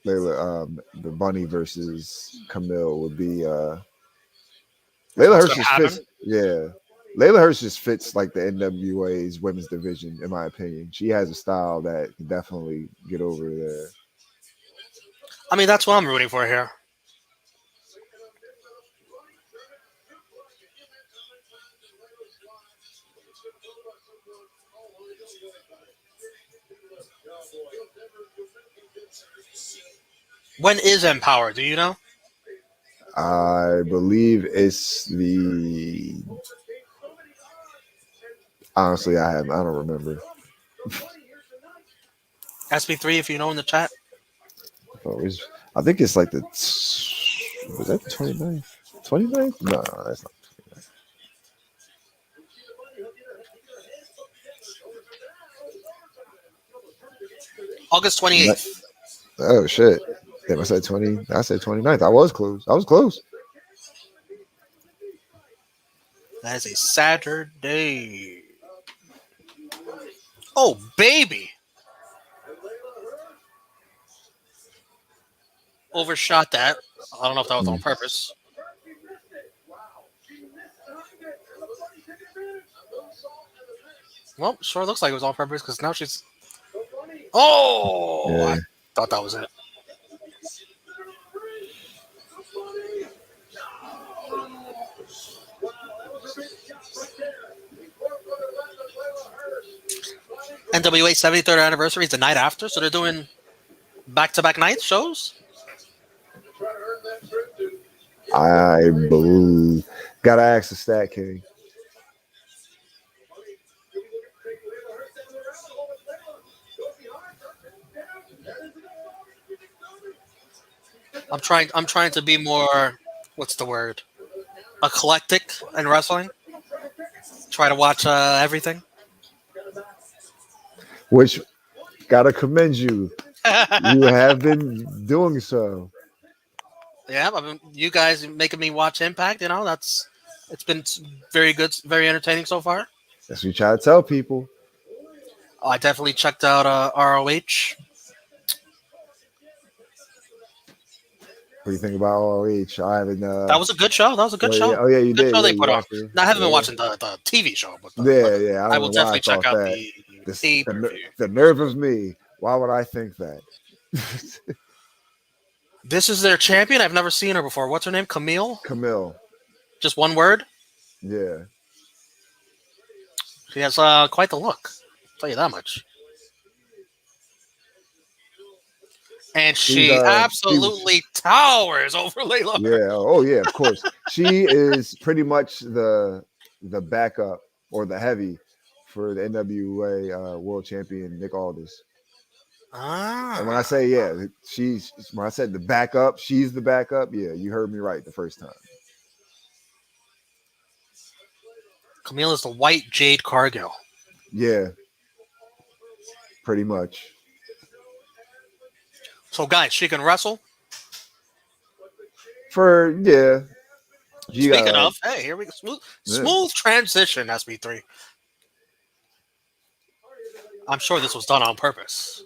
Layla, the Bunny versus Camille would be. Layla Hirsch just fits. Yeah, Layla Hirsch just fits like the NWA's women's division, in my opinion. She has a style that can definitely get over there. I mean, that's what I'm rooting for here. When is Empower? Do you know? I believe it's the. Honestly, I don't remember. SB3, if you know in the chat. I think it's like the. Was that the 29th? 29th? No, that's not 29th. August 28th. Oh shit! Damn, I said 20. I said 29th. I was close. That is a Saturday. Oh, baby. Overshot that. I don't know if that was on purpose. Well, sure looks like it was on purpose because now she's. Oh! Yeah. I thought that was it. NWA 73rd anniversary is the night after, so they're doing back-to-back night shows? I believe. Gotta ask the Stat King. I'm trying to be more, what's the word? Eclectic in wrestling. Try to watch everything. Which, gotta commend you. You have been doing so. Yeah, I mean, you guys making me watch Impact. You know, it's been very good, very entertaining so far. That's what we try to tell people. I definitely checked out ROH. What do you think about ROH? I haven't. That was a good show. That was a good show. Yeah. Oh yeah, you good did. Show they you put on. I haven't been watching the TV show, but I will definitely check out the nerve of me. Why would I think that? This is their champion. I've never seen her before. What's her name? Camille. Just one word. Yeah. She has quite the look. I'll tell you that much. And she absolutely towers over Layla. Yeah. Oh yeah. Of course. She is pretty much the backup or the heavy for the NWA World Champion Nick Aldis. And when I say when I said the backup, she's the backup. Yeah, you heard me right the first time. Camille is the white Jade Cargill. Yeah. Pretty much. So, guys, she can wrestle? Speaking of, hey, here we go. Smooth transition, SB3. I'm sure this was done on purpose.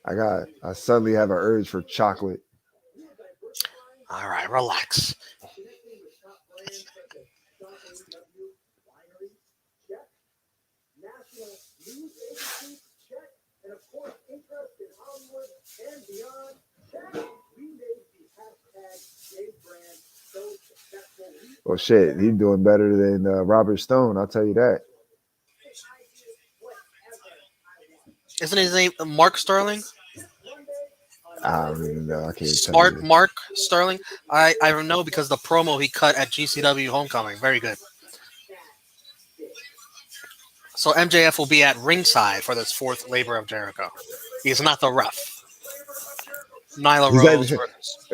I suddenly have an urge for chocolate. All right, relax. Well, shit, he's doing better than Robert Stone. I'll tell you that. Isn't his name Mark Sterling? I don't even know. I can't Smart Mark Sterling. I know because the promo he cut at GCW Homecoming. Very good. So MJF will be at ringside for this fourth Labor of Jericho. He's not the ref. Nyla He's Rose. at,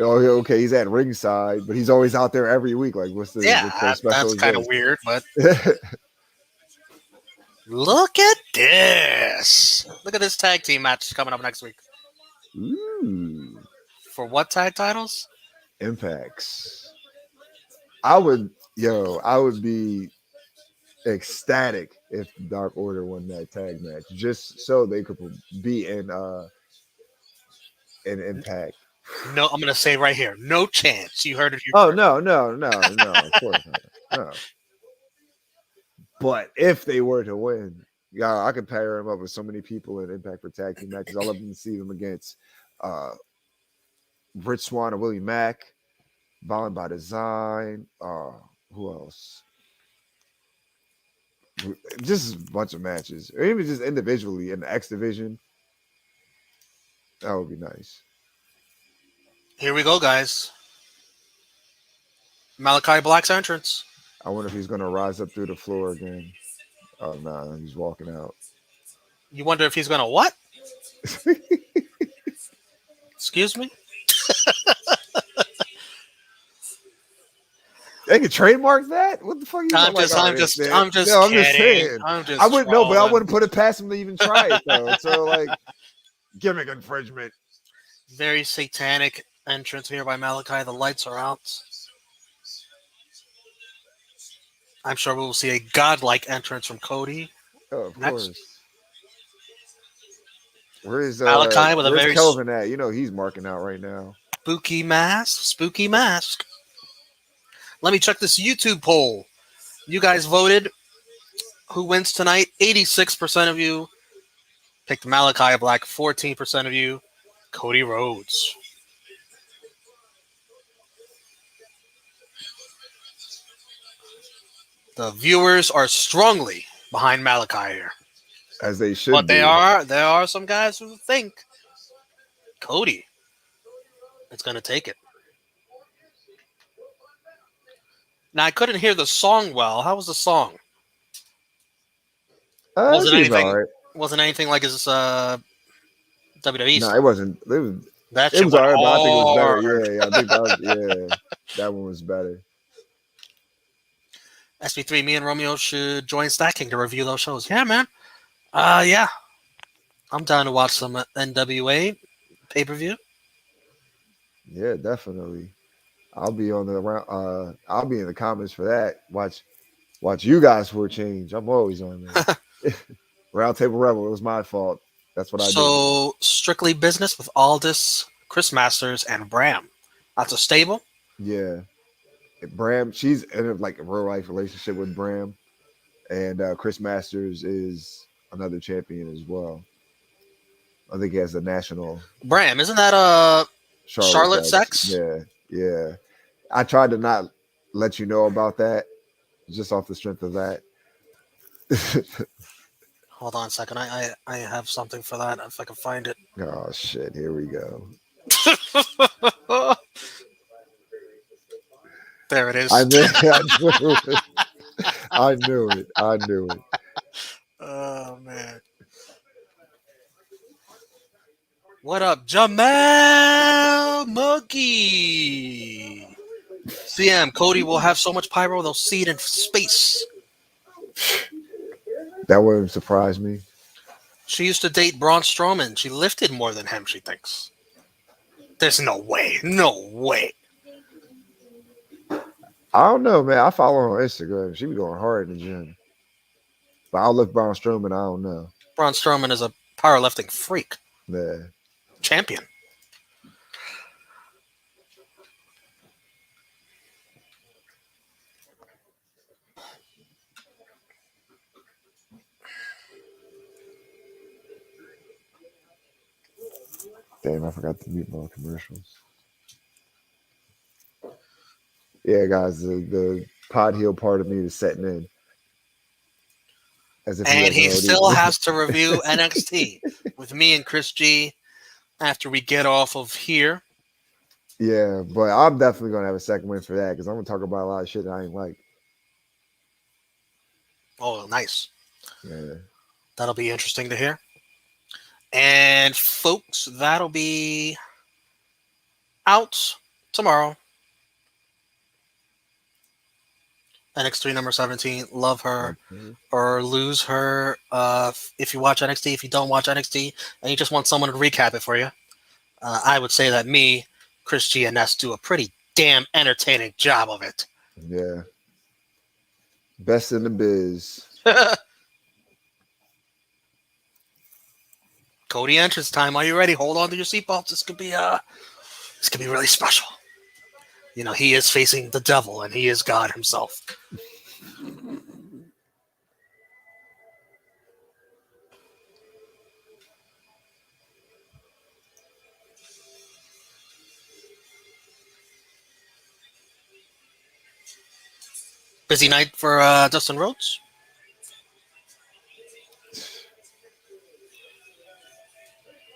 oh, okay, he's at ringside, but he's always out there every week. Like, what's the special? That's kind of weird, but look at this. Look at this tag team match coming up next week. Ooh, For what tag titles? Impacts. I would be ecstatic if Dark Order won that tag match, just so they could be in Impact. No, I'm gonna say right here, no chance. You heard it here. Oh first. no, of course not. No. But if they were to win, yeah, I could pair them up with so many people in Impact for tag team matches. I love to see them against Rich Swann and Willie Mack, Violent by Design. Who else? Just a bunch of matches, or even just individually in the X division. That would be nice. Here we go, guys. Malakai Black's entrance. I wonder if he's going to rise up through the floor again. Oh, no, he's walking out. You wonder if he's gonna what? Excuse me? They can trademark that? What the fuck are you I'm just kidding. saying. I wouldn't put it past him to even try it though. So like gimmick infringement. Very satanic entrance here by Malakai. The lights are out. I'm sure we will see a godlike entrance from Cody. Oh, of Next. course. Where's Malakai with a where's very Kelvin at? You know he's marking out right now. Spooky mask. Let me check this YouTube poll. You guys voted. Who wins tonight? 86% of you picked Malakai Black. 14% of you, Cody Rhodes. The viewers are strongly behind Malakai here. As they should But be. there are some guys who think Cody is going to take it. Now, I couldn't hear the song well. How was the song? Wasn't anything like his WWE No, song. it wasn't. That It shit was went alright, but I think it was hard. better. Yeah, I think that one was better. SB3, me and Romeo should join Stacking to review those shows. Yeah, man. Yeah. I'm down to watch some NWA pay-per-view. Yeah, definitely. I'll be on the round. I'll be in the comments for that. Watch you guys for a change. I'm always on there. Roundtable Rebel. It was my fault. That's what I did. So, strictly business with Aldis, Chris Masters, and Bram. That's a stable. Yeah, Bram. She's in a real life relationship with Bram, and Chris Masters is another champion as well. I think he has the national. Bram, isn't that Charlotte Sex? Yeah. I tried to not let you know about that, just off the strength of that. Hold on a second. I have something for that if I can find it. Oh shit! Here we go. There it is. I knew it. Oh man. What up, Jamal Monkey? CM, Cody will have so much pyro they'll see it in space. That wouldn't surprise me. She used to date Braun Strowman. She lifted more than him, she thinks. There's no way. No way. I don't know, man. I follow her on Instagram. She be going hard in the gym. But I'll lift Braun Strowman. I don't know. Braun Strowman is a powerlifting freak. Yeah. Champion. Damn, I forgot to mute my commercials. Yeah, guys, the pod heel part of me is setting in. As if and he still has to review NXT with me and Chris G after we get off of here. Yeah, but I'm definitely going to have a second win for that because I'm going to talk about a lot of shit that I ain't like. Oh, nice. Yeah. That'll be interesting to hear. And folks, that'll be out tomorrow. NXT number 17. Love her Okay. or lose her. If you watch NXT, if you don't watch NXT, and you just want someone to recap it for you, I would say that me, Chris G, and Ness do a pretty damn entertaining job of it. Yeah. Best in the biz. Cody entrance time. Are you ready? Hold on to your seatbelts. This could be really special. You know, he is facing the devil and he is God himself. Busy night for Dustin Rhodes.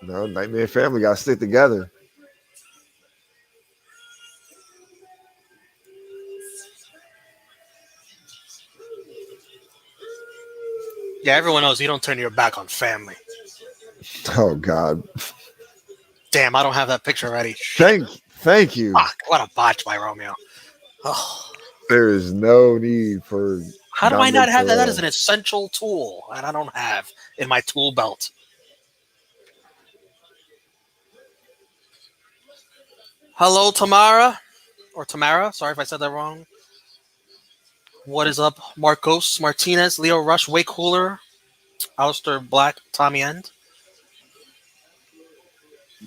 No, Nightmare Family got to stick together. Yeah, everyone knows you don't turn your back on family. Oh God. Damn, I don't have that picture ready. Thank you. Fuck, what a botch by Romeo. Oh, There is no need for how do I not Dominic have that? That is to, an essential tool, and I don't have in my tool belt. Hello, Tamara. Or Tamara. Sorry if I said that wrong. What is up, Marcos Martinez, Leo Rush, way cooler. Alistair Black, Tommy End.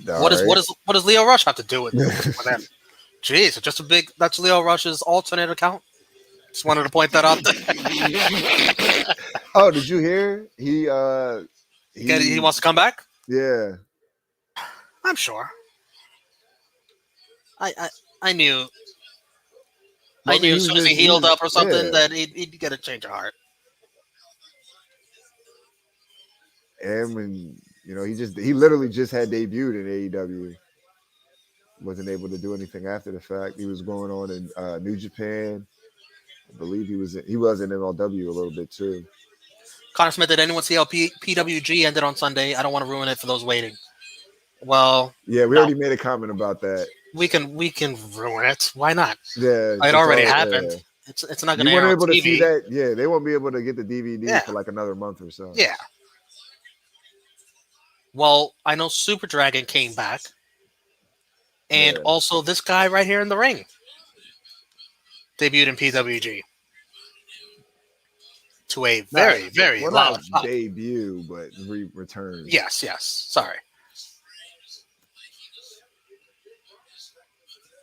all What right. does Leo Rush have to do with him? Jeez, it's just that's Leo Rush's alternate account. Just wanted to point that out there. Oh, did you hear? He Wants to come back? yeah. I'm sure. I knew Well, I mean, as soon as he healed up or something yeah. that he'd get a change of heart. And when he literally just had debuted in AEW. Wasn't able to do anything after the fact. He was going on in New Japan. I believe he was in MLW a little bit too. Connor Smith, did anyone see how PWG ended on Sunday? I don't want to ruin it for those waiting. Well, Yeah, we no. already made a comment about that. We can ruin it. Why not? Yeah, It already happened. Yeah. It's not going to air on able TV. To see that. TV. Yeah, they won't be able to get the DVD for like another month or so. Yeah. Well, I know Super Dragon came back. And also this guy right here in the ring debuted in PWG. To a very, very loud not debut, but return. Yes. Sorry.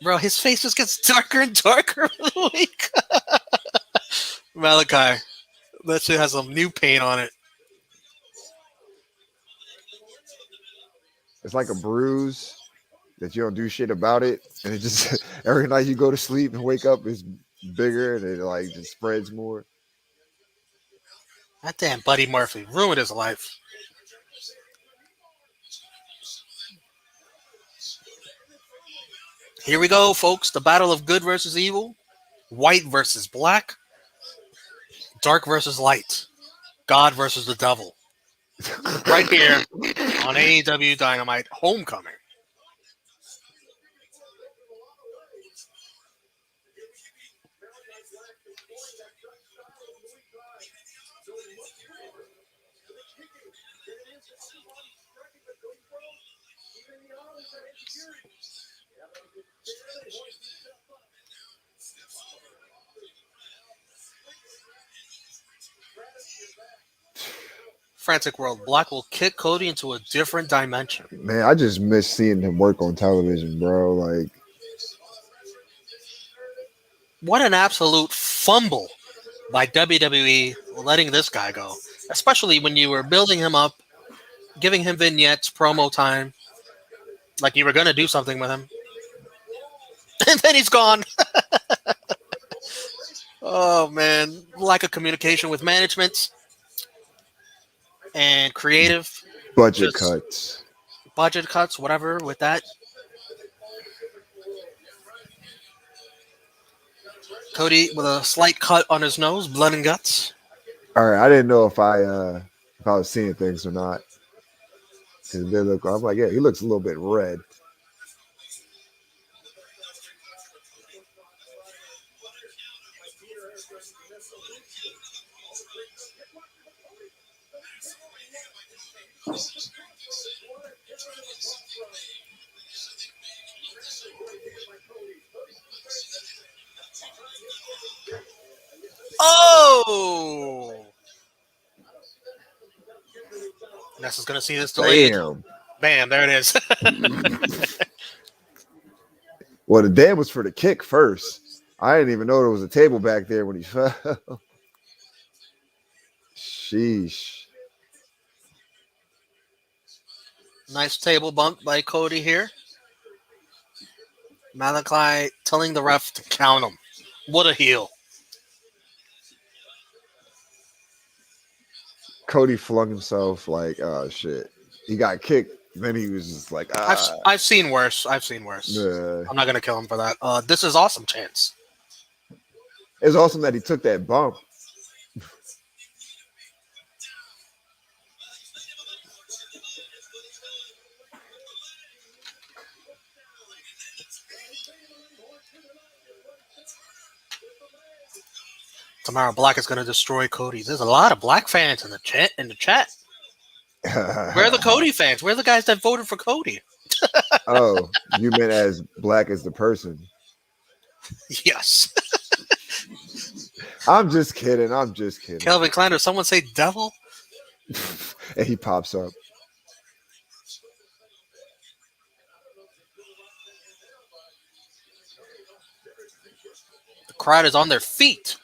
Bro, his face just gets darker and darker with the week. Malakai. That shit has some new paint on it. It's like a bruise that you don't do shit about it. And it just, every night you go to sleep and wake up, it's bigger and it like just spreads more. That damn Buddy Murphy ruined his life. Here we go, folks. The battle of good versus evil. White versus black. Dark versus light. God versus the devil. Right here on AEW Dynamite Homecoming. Frantic World. Black will kick Cody into a different dimension. Man, I just miss seeing him work on television, bro. Like, what an absolute fumble by WWE letting this guy go. Especially when you were building him up, giving him vignettes, promo time, like you were going to do something with him. And then he's gone. Oh, man. Lack of communication with management and creative. budget cuts. Budget cuts, whatever, with that. Cody with a slight cut on his nose, blood and guts. All right, I didn't know if I was seeing things or not. His beard look. I'm like, yeah, he looks a little bit red. Oh! Ness is going to see this delayed. Damn. Bam, there it is. Well, the dam was for the kick first. I didn't even know there was a table back there when he fell. Sheesh. Nice table bump by Cody here. Malakai telling the ref to count him. What a heel. Cody flung himself like, oh, shit. He got kicked. Then he was just like, I've seen worse. I've seen worse. Yeah. I'm not going to kill him for that. This is awesome, Chance. It's awesome that he took that bump. Tamara Black is going to destroy Cody. There's a lot of Black fans in the chat. Where are the Cody fans? Where are the guys that voted for Cody? Oh, you meant as Black as the person. Yes. I'm just kidding. Kelvin Klein, did someone say devil? And he pops up. The crowd is on their feet.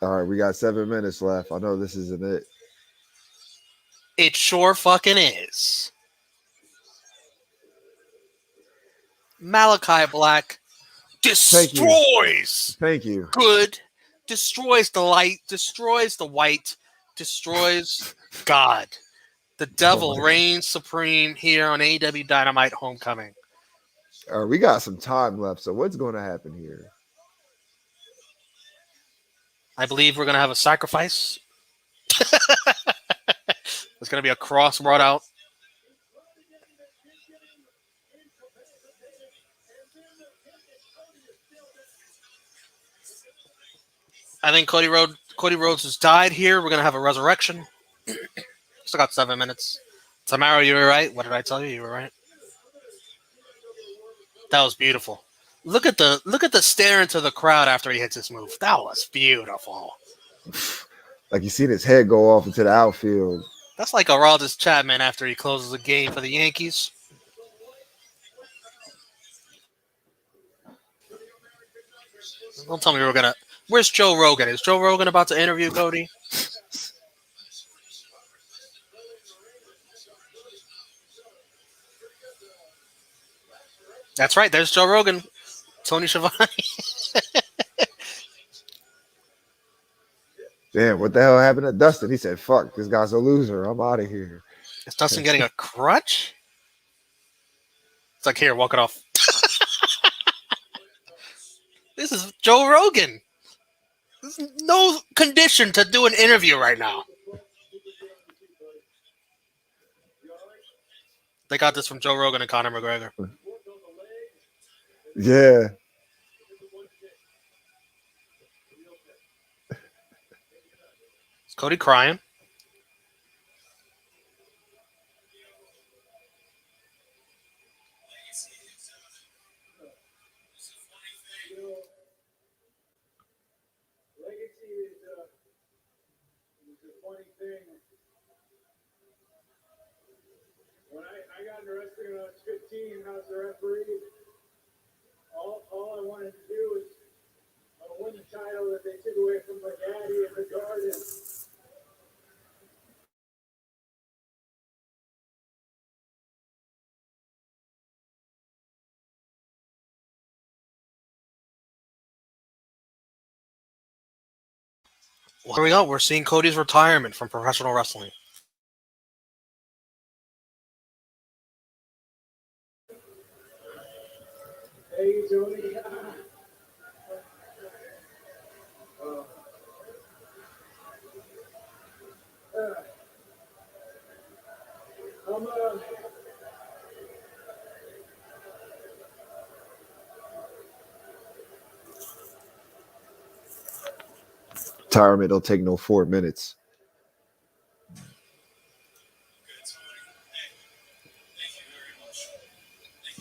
All right, we got 7 minutes left. I know this isn't it. It sure fucking is. Malakai Black destroys. Thank you. Good. Destroys the light. Destroys the white. Destroys God. The devil reigns supreme here on AEW Dynamite Homecoming. All right, we got some time left. So what's going to happen here? I believe we're going to have a sacrifice. There's going to be a cross brought out. I think Cody Rhodes has died here. We're going to have a resurrection. Still got 7 minutes. Tamara, you were right. What did I tell you? You were right. That was beautiful. Look at the stare into the crowd after he hits his move. That was beautiful. Like you seen his head go off into the outfield. That's like Aroldis Chapman after he closes a game for the Yankees. Don't tell me we're gonna. Where's Joe Rogan? Is Joe Rogan about to interview Cody? That's right. There's Joe Rogan. Tony Schiavone. Damn, what the hell happened to Dustin? He said, fuck, this guy's a loser. I'm out of here. Is Dustin getting a crutch? It's like, here, walk it off. This is Joe Rogan. There's no condition to do an interview right now. They got this from Joe Rogan and Conor McGregor. Yeah. Is Cody crying? Legacy is a funny thing. When I got into wrestling when I was 15, I was a referee. All I wanted to do was win the title that they took away from my daddy in the garden. Well, here we go. We're seeing Cody's retirement from professional wrestling. Hey, Tony. Retirement don't take no 4 minutes.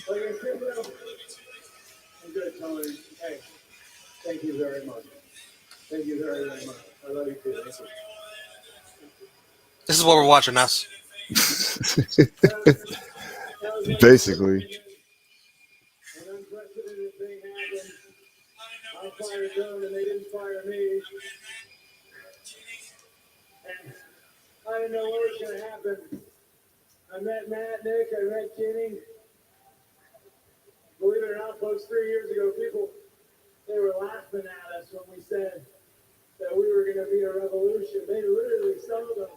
Like I said, bro, I'm good, Tony. Hey, thank you very much. Thank you very, very much. I love you too. Thank you. This is what we're watching, Ness. That was like Basically. an unprecedented thing happened. I fired them and they didn't fire me. And I didn't know what was going to happen. I met Matt, Nick, I met Kenny. Believe it or not, folks, 3 years ago, people, they were laughing at us when we said that we were going to be a revolution. They literally, some of them,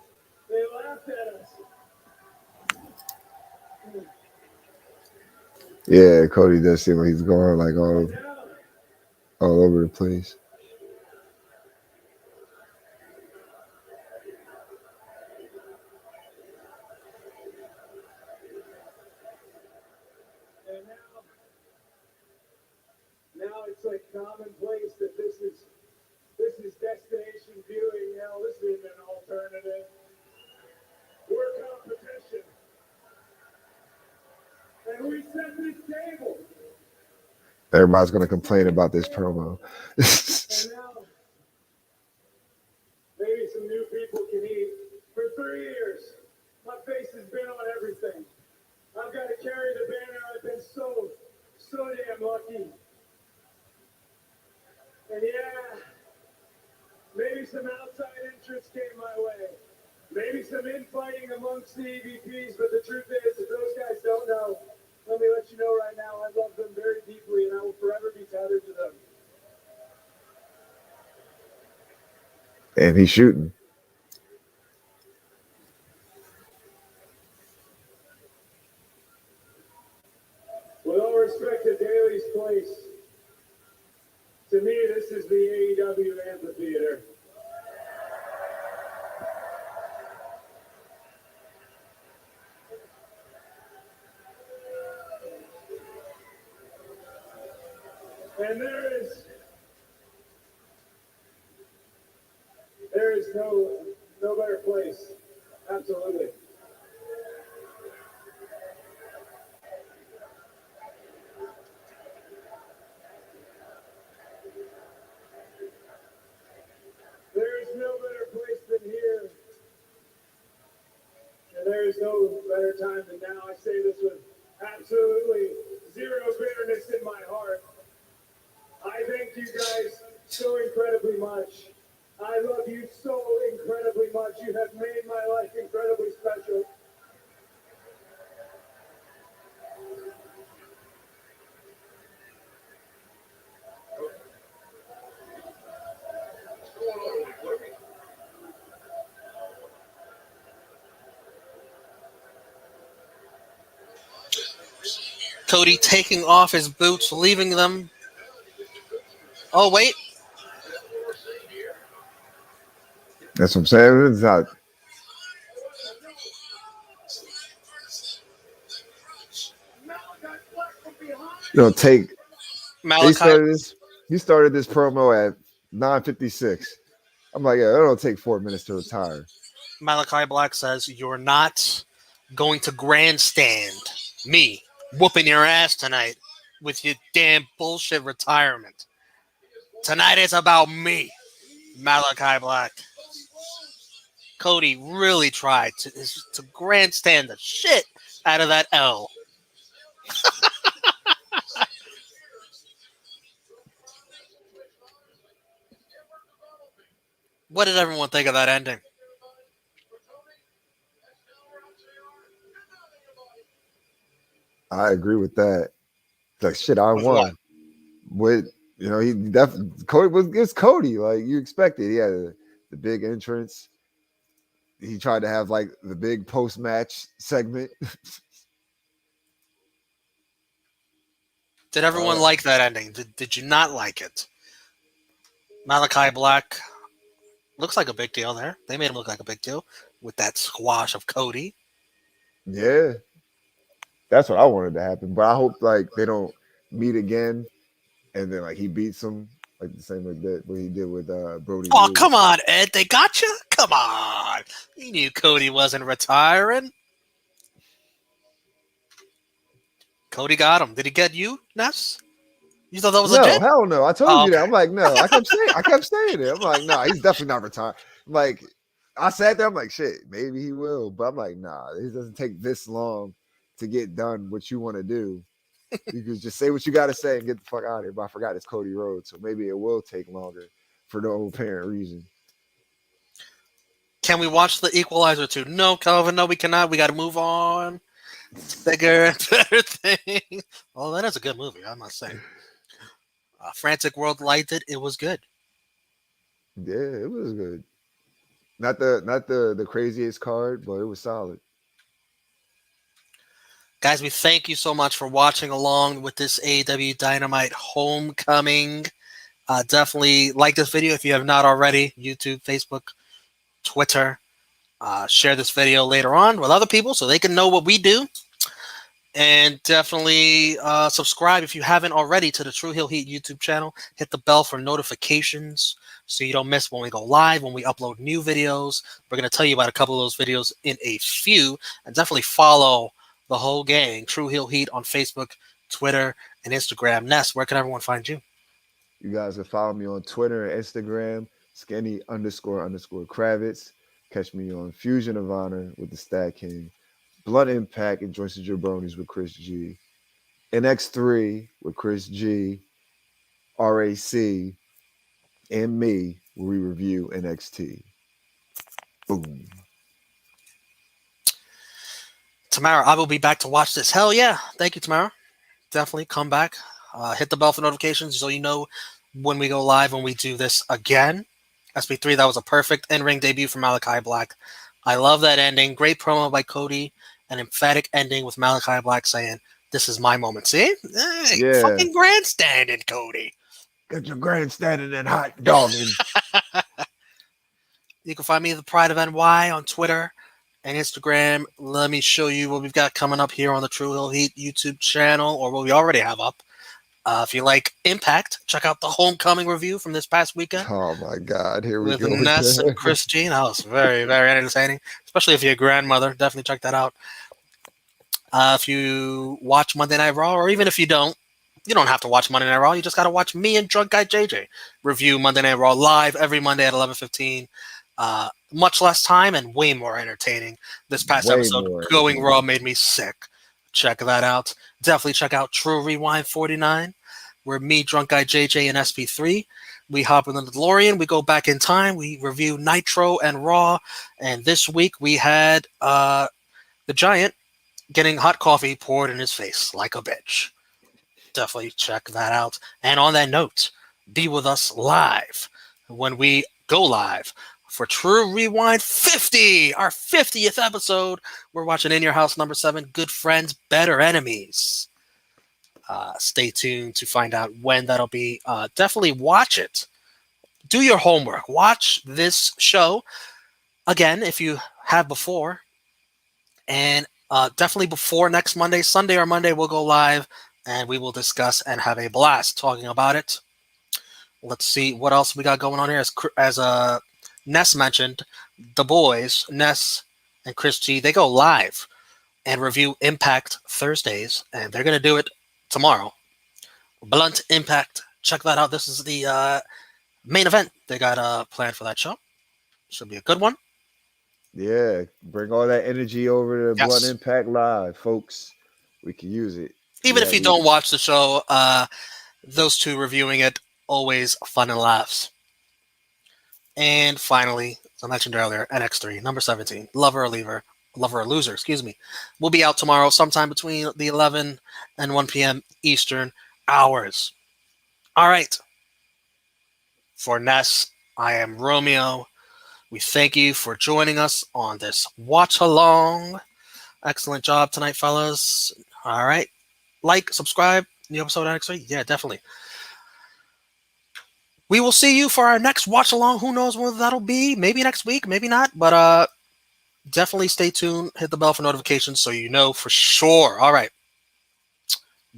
they laughed at us. Yeah, Cody does seem like he's going like Now, all over the place. and now it's like commonplace that this is destination viewing. This isn't an alternative. We're competition. And we set this table. Everybody's gonna complain about this promo. And now, maybe some new people can eat. For 3 years, my face has been on everything. I've got to carry the banner. I've been so damn lucky. And yeah, maybe some outside interests came my way. Maybe some infighting amongst the EVPs, but the truth is, if those guys don't know, let me let you know right now, I love them very deeply, and I will forever be tethered to them. And he's shooting. With all respect to Daly's place, to me, this is the AEW amphitheater. And there is no better place. Absolutely. There is no better place than here. And there is no better time than now. I say this with absolutely zero bitterness in my heart. I thank you guys so incredibly much. I love you so incredibly much. You have made my life incredibly special. Cody taking off his boots, leaving them. Oh, wait. That's what I'm saying. It's not, Malakai Black from behind. take. Malakai, He started this promo at 9:56. I'm like, yeah, it don't take 4 minutes to retire. Malakai Black says, "You're not going to grandstand me whooping your ass tonight with your damn bullshit retirement. Tonight is about me." Malakai Black. Cody really tried to grandstand the shit out of that L. What did everyone think of that ending? I agree with that. Like shit, I With won. what? With he definitely Cody it's Cody. Like you expected. He had the big entrance. He tried to have like the big post match segment. Did everyone like that ending? Did you not like it? Malakai Black looks like a big deal there. They made him look like a big deal with that squash of Cody. Yeah, that's what I wanted to happen. But I hope like they don't meet again, and then like he beats him like the same like that what he did with Brody. Oh, Lee. come on, Ed. They got you? Come on. You knew Cody wasn't retiring. Cody got him. Did he get you, Ness? You thought that was No, legit? hell no. I told Oh, you that. okay. I'm like, no. I kept saying it. I'm like, nah, he's definitely not retired. I'm like, I sat there. I'm like, shit, maybe he will, but I'm like, nah, it doesn't take this long to get done what you want to do. You can just say what you got to say and get the fuck out of here. But I forgot it's Cody Rhodes, so maybe it will take longer for no apparent reason. Can we watch The Equalizer 2? No, Calvin, no, we cannot. We got to move on. Bigger and better thing. Oh, that is a good movie, I must say. Frantic World liked it. It was good. Yeah, it was good. Not the craziest card, but it was solid. Guys, we thank you so much for watching along with this AEW Dynamite Homecoming. Definitely like this video if you have not already. YouTube, Facebook, Twitter. Share this video later on with other people so they can know what we do. And definitely subscribe if you haven't already to the Tru Heel Heat YouTube channel. Hit the bell for notifications so you don't miss when we go live, when we upload new videos. We're going to tell you about a couple of those videos in a few. And definitely follow the whole gang, Tru Heel Heat, on Facebook, Twitter, and Instagram. Ness, where can everyone find you? You guys can follow me on Twitter and Instagram, skinny__Kravitz. Catch me on Fusion of Honor with the Stat King. Blunt Impact and Joints and Jabronis with Chris G. NX3 with Chris G. RAC and me where we review NXT. Boom. Tamara, I will be back to watch this. Hell yeah. Thank you, Tamara. Definitely come back. Hit the bell for notifications so you know when we go live, when we do this again. SP3, that was a perfect in-ring debut for Malakai Black. I love that ending. Great promo by Cody. An emphatic ending with Malakai Black saying, "This is my moment." See? Hey, Yeah. fucking grandstanding, Cody. Get your grandstanding and hot dogging. You can find me at the Pride of NY on Twitter and Instagram. Let me show you what we've got coming up here on the Tru Heel Heat YouTube channel, or what we already have up. If you like Impact, check out the Homecoming review from this past weekend. Oh my God, here we With go. Ness and Chris G. That was very, very entertaining, especially if you're a grandmother. Definitely check that out. If you watch Monday Night Raw, or even if you don't have to watch Monday Night Raw. You just got to watch me and Drunk Guy JJ review Monday Night Raw live every Monday at 11:15. Much less time and way more entertaining. This past episode, Going Raw, made me sick. Check that out. Definitely check out True Rewind 49, where me, Drunk Guy JJ, and SP3, we hop in the DeLorean, we go back in time, we review Nitro and Raw, and this week we had the Giant getting hot coffee poured in his face like a bitch. Definitely check that out. And on that note, be with us live when we go live for True Rewind 50, our 50th episode. We're watching In Your House number 7, Good Friends, Better Enemies. Stay tuned to find out when that'll be. Definitely watch it. Do your homework. Watch this show again if you have before. And definitely before next Monday, Sunday or Monday, we'll go live and we will discuss and have a blast talking about it. Let's see what else we got going on here. As Ness mentioned, the boys, Ness and Chris G, they go live and review Impact Thursdays, and they're going to do it tomorrow. Blunt Impact. Check that out. This is the main event they got planned for that show. Should be a good one. Yeah, bring all that energy over to Blunt Impact Live, folks. We can use it. Even if you don't watch the show, those two reviewing it, always fun and laughs. And finally, as I mentioned earlier, NX3, number 17, Lover or Loser, will be out tomorrow sometime between the 11 and 1 p.m. Eastern hours. All right. For Ness, I am Romeo. We thank you for joining us on this watch along. Excellent job tonight, fellas. All right. Like, subscribe, new episode of NX3. Yeah, definitely. We will see you for our next watch along. Who knows when that'll be? Maybe next week, maybe not. But definitely stay tuned. Hit the bell for notifications so you know for sure. All right.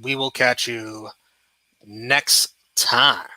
We will catch you next time.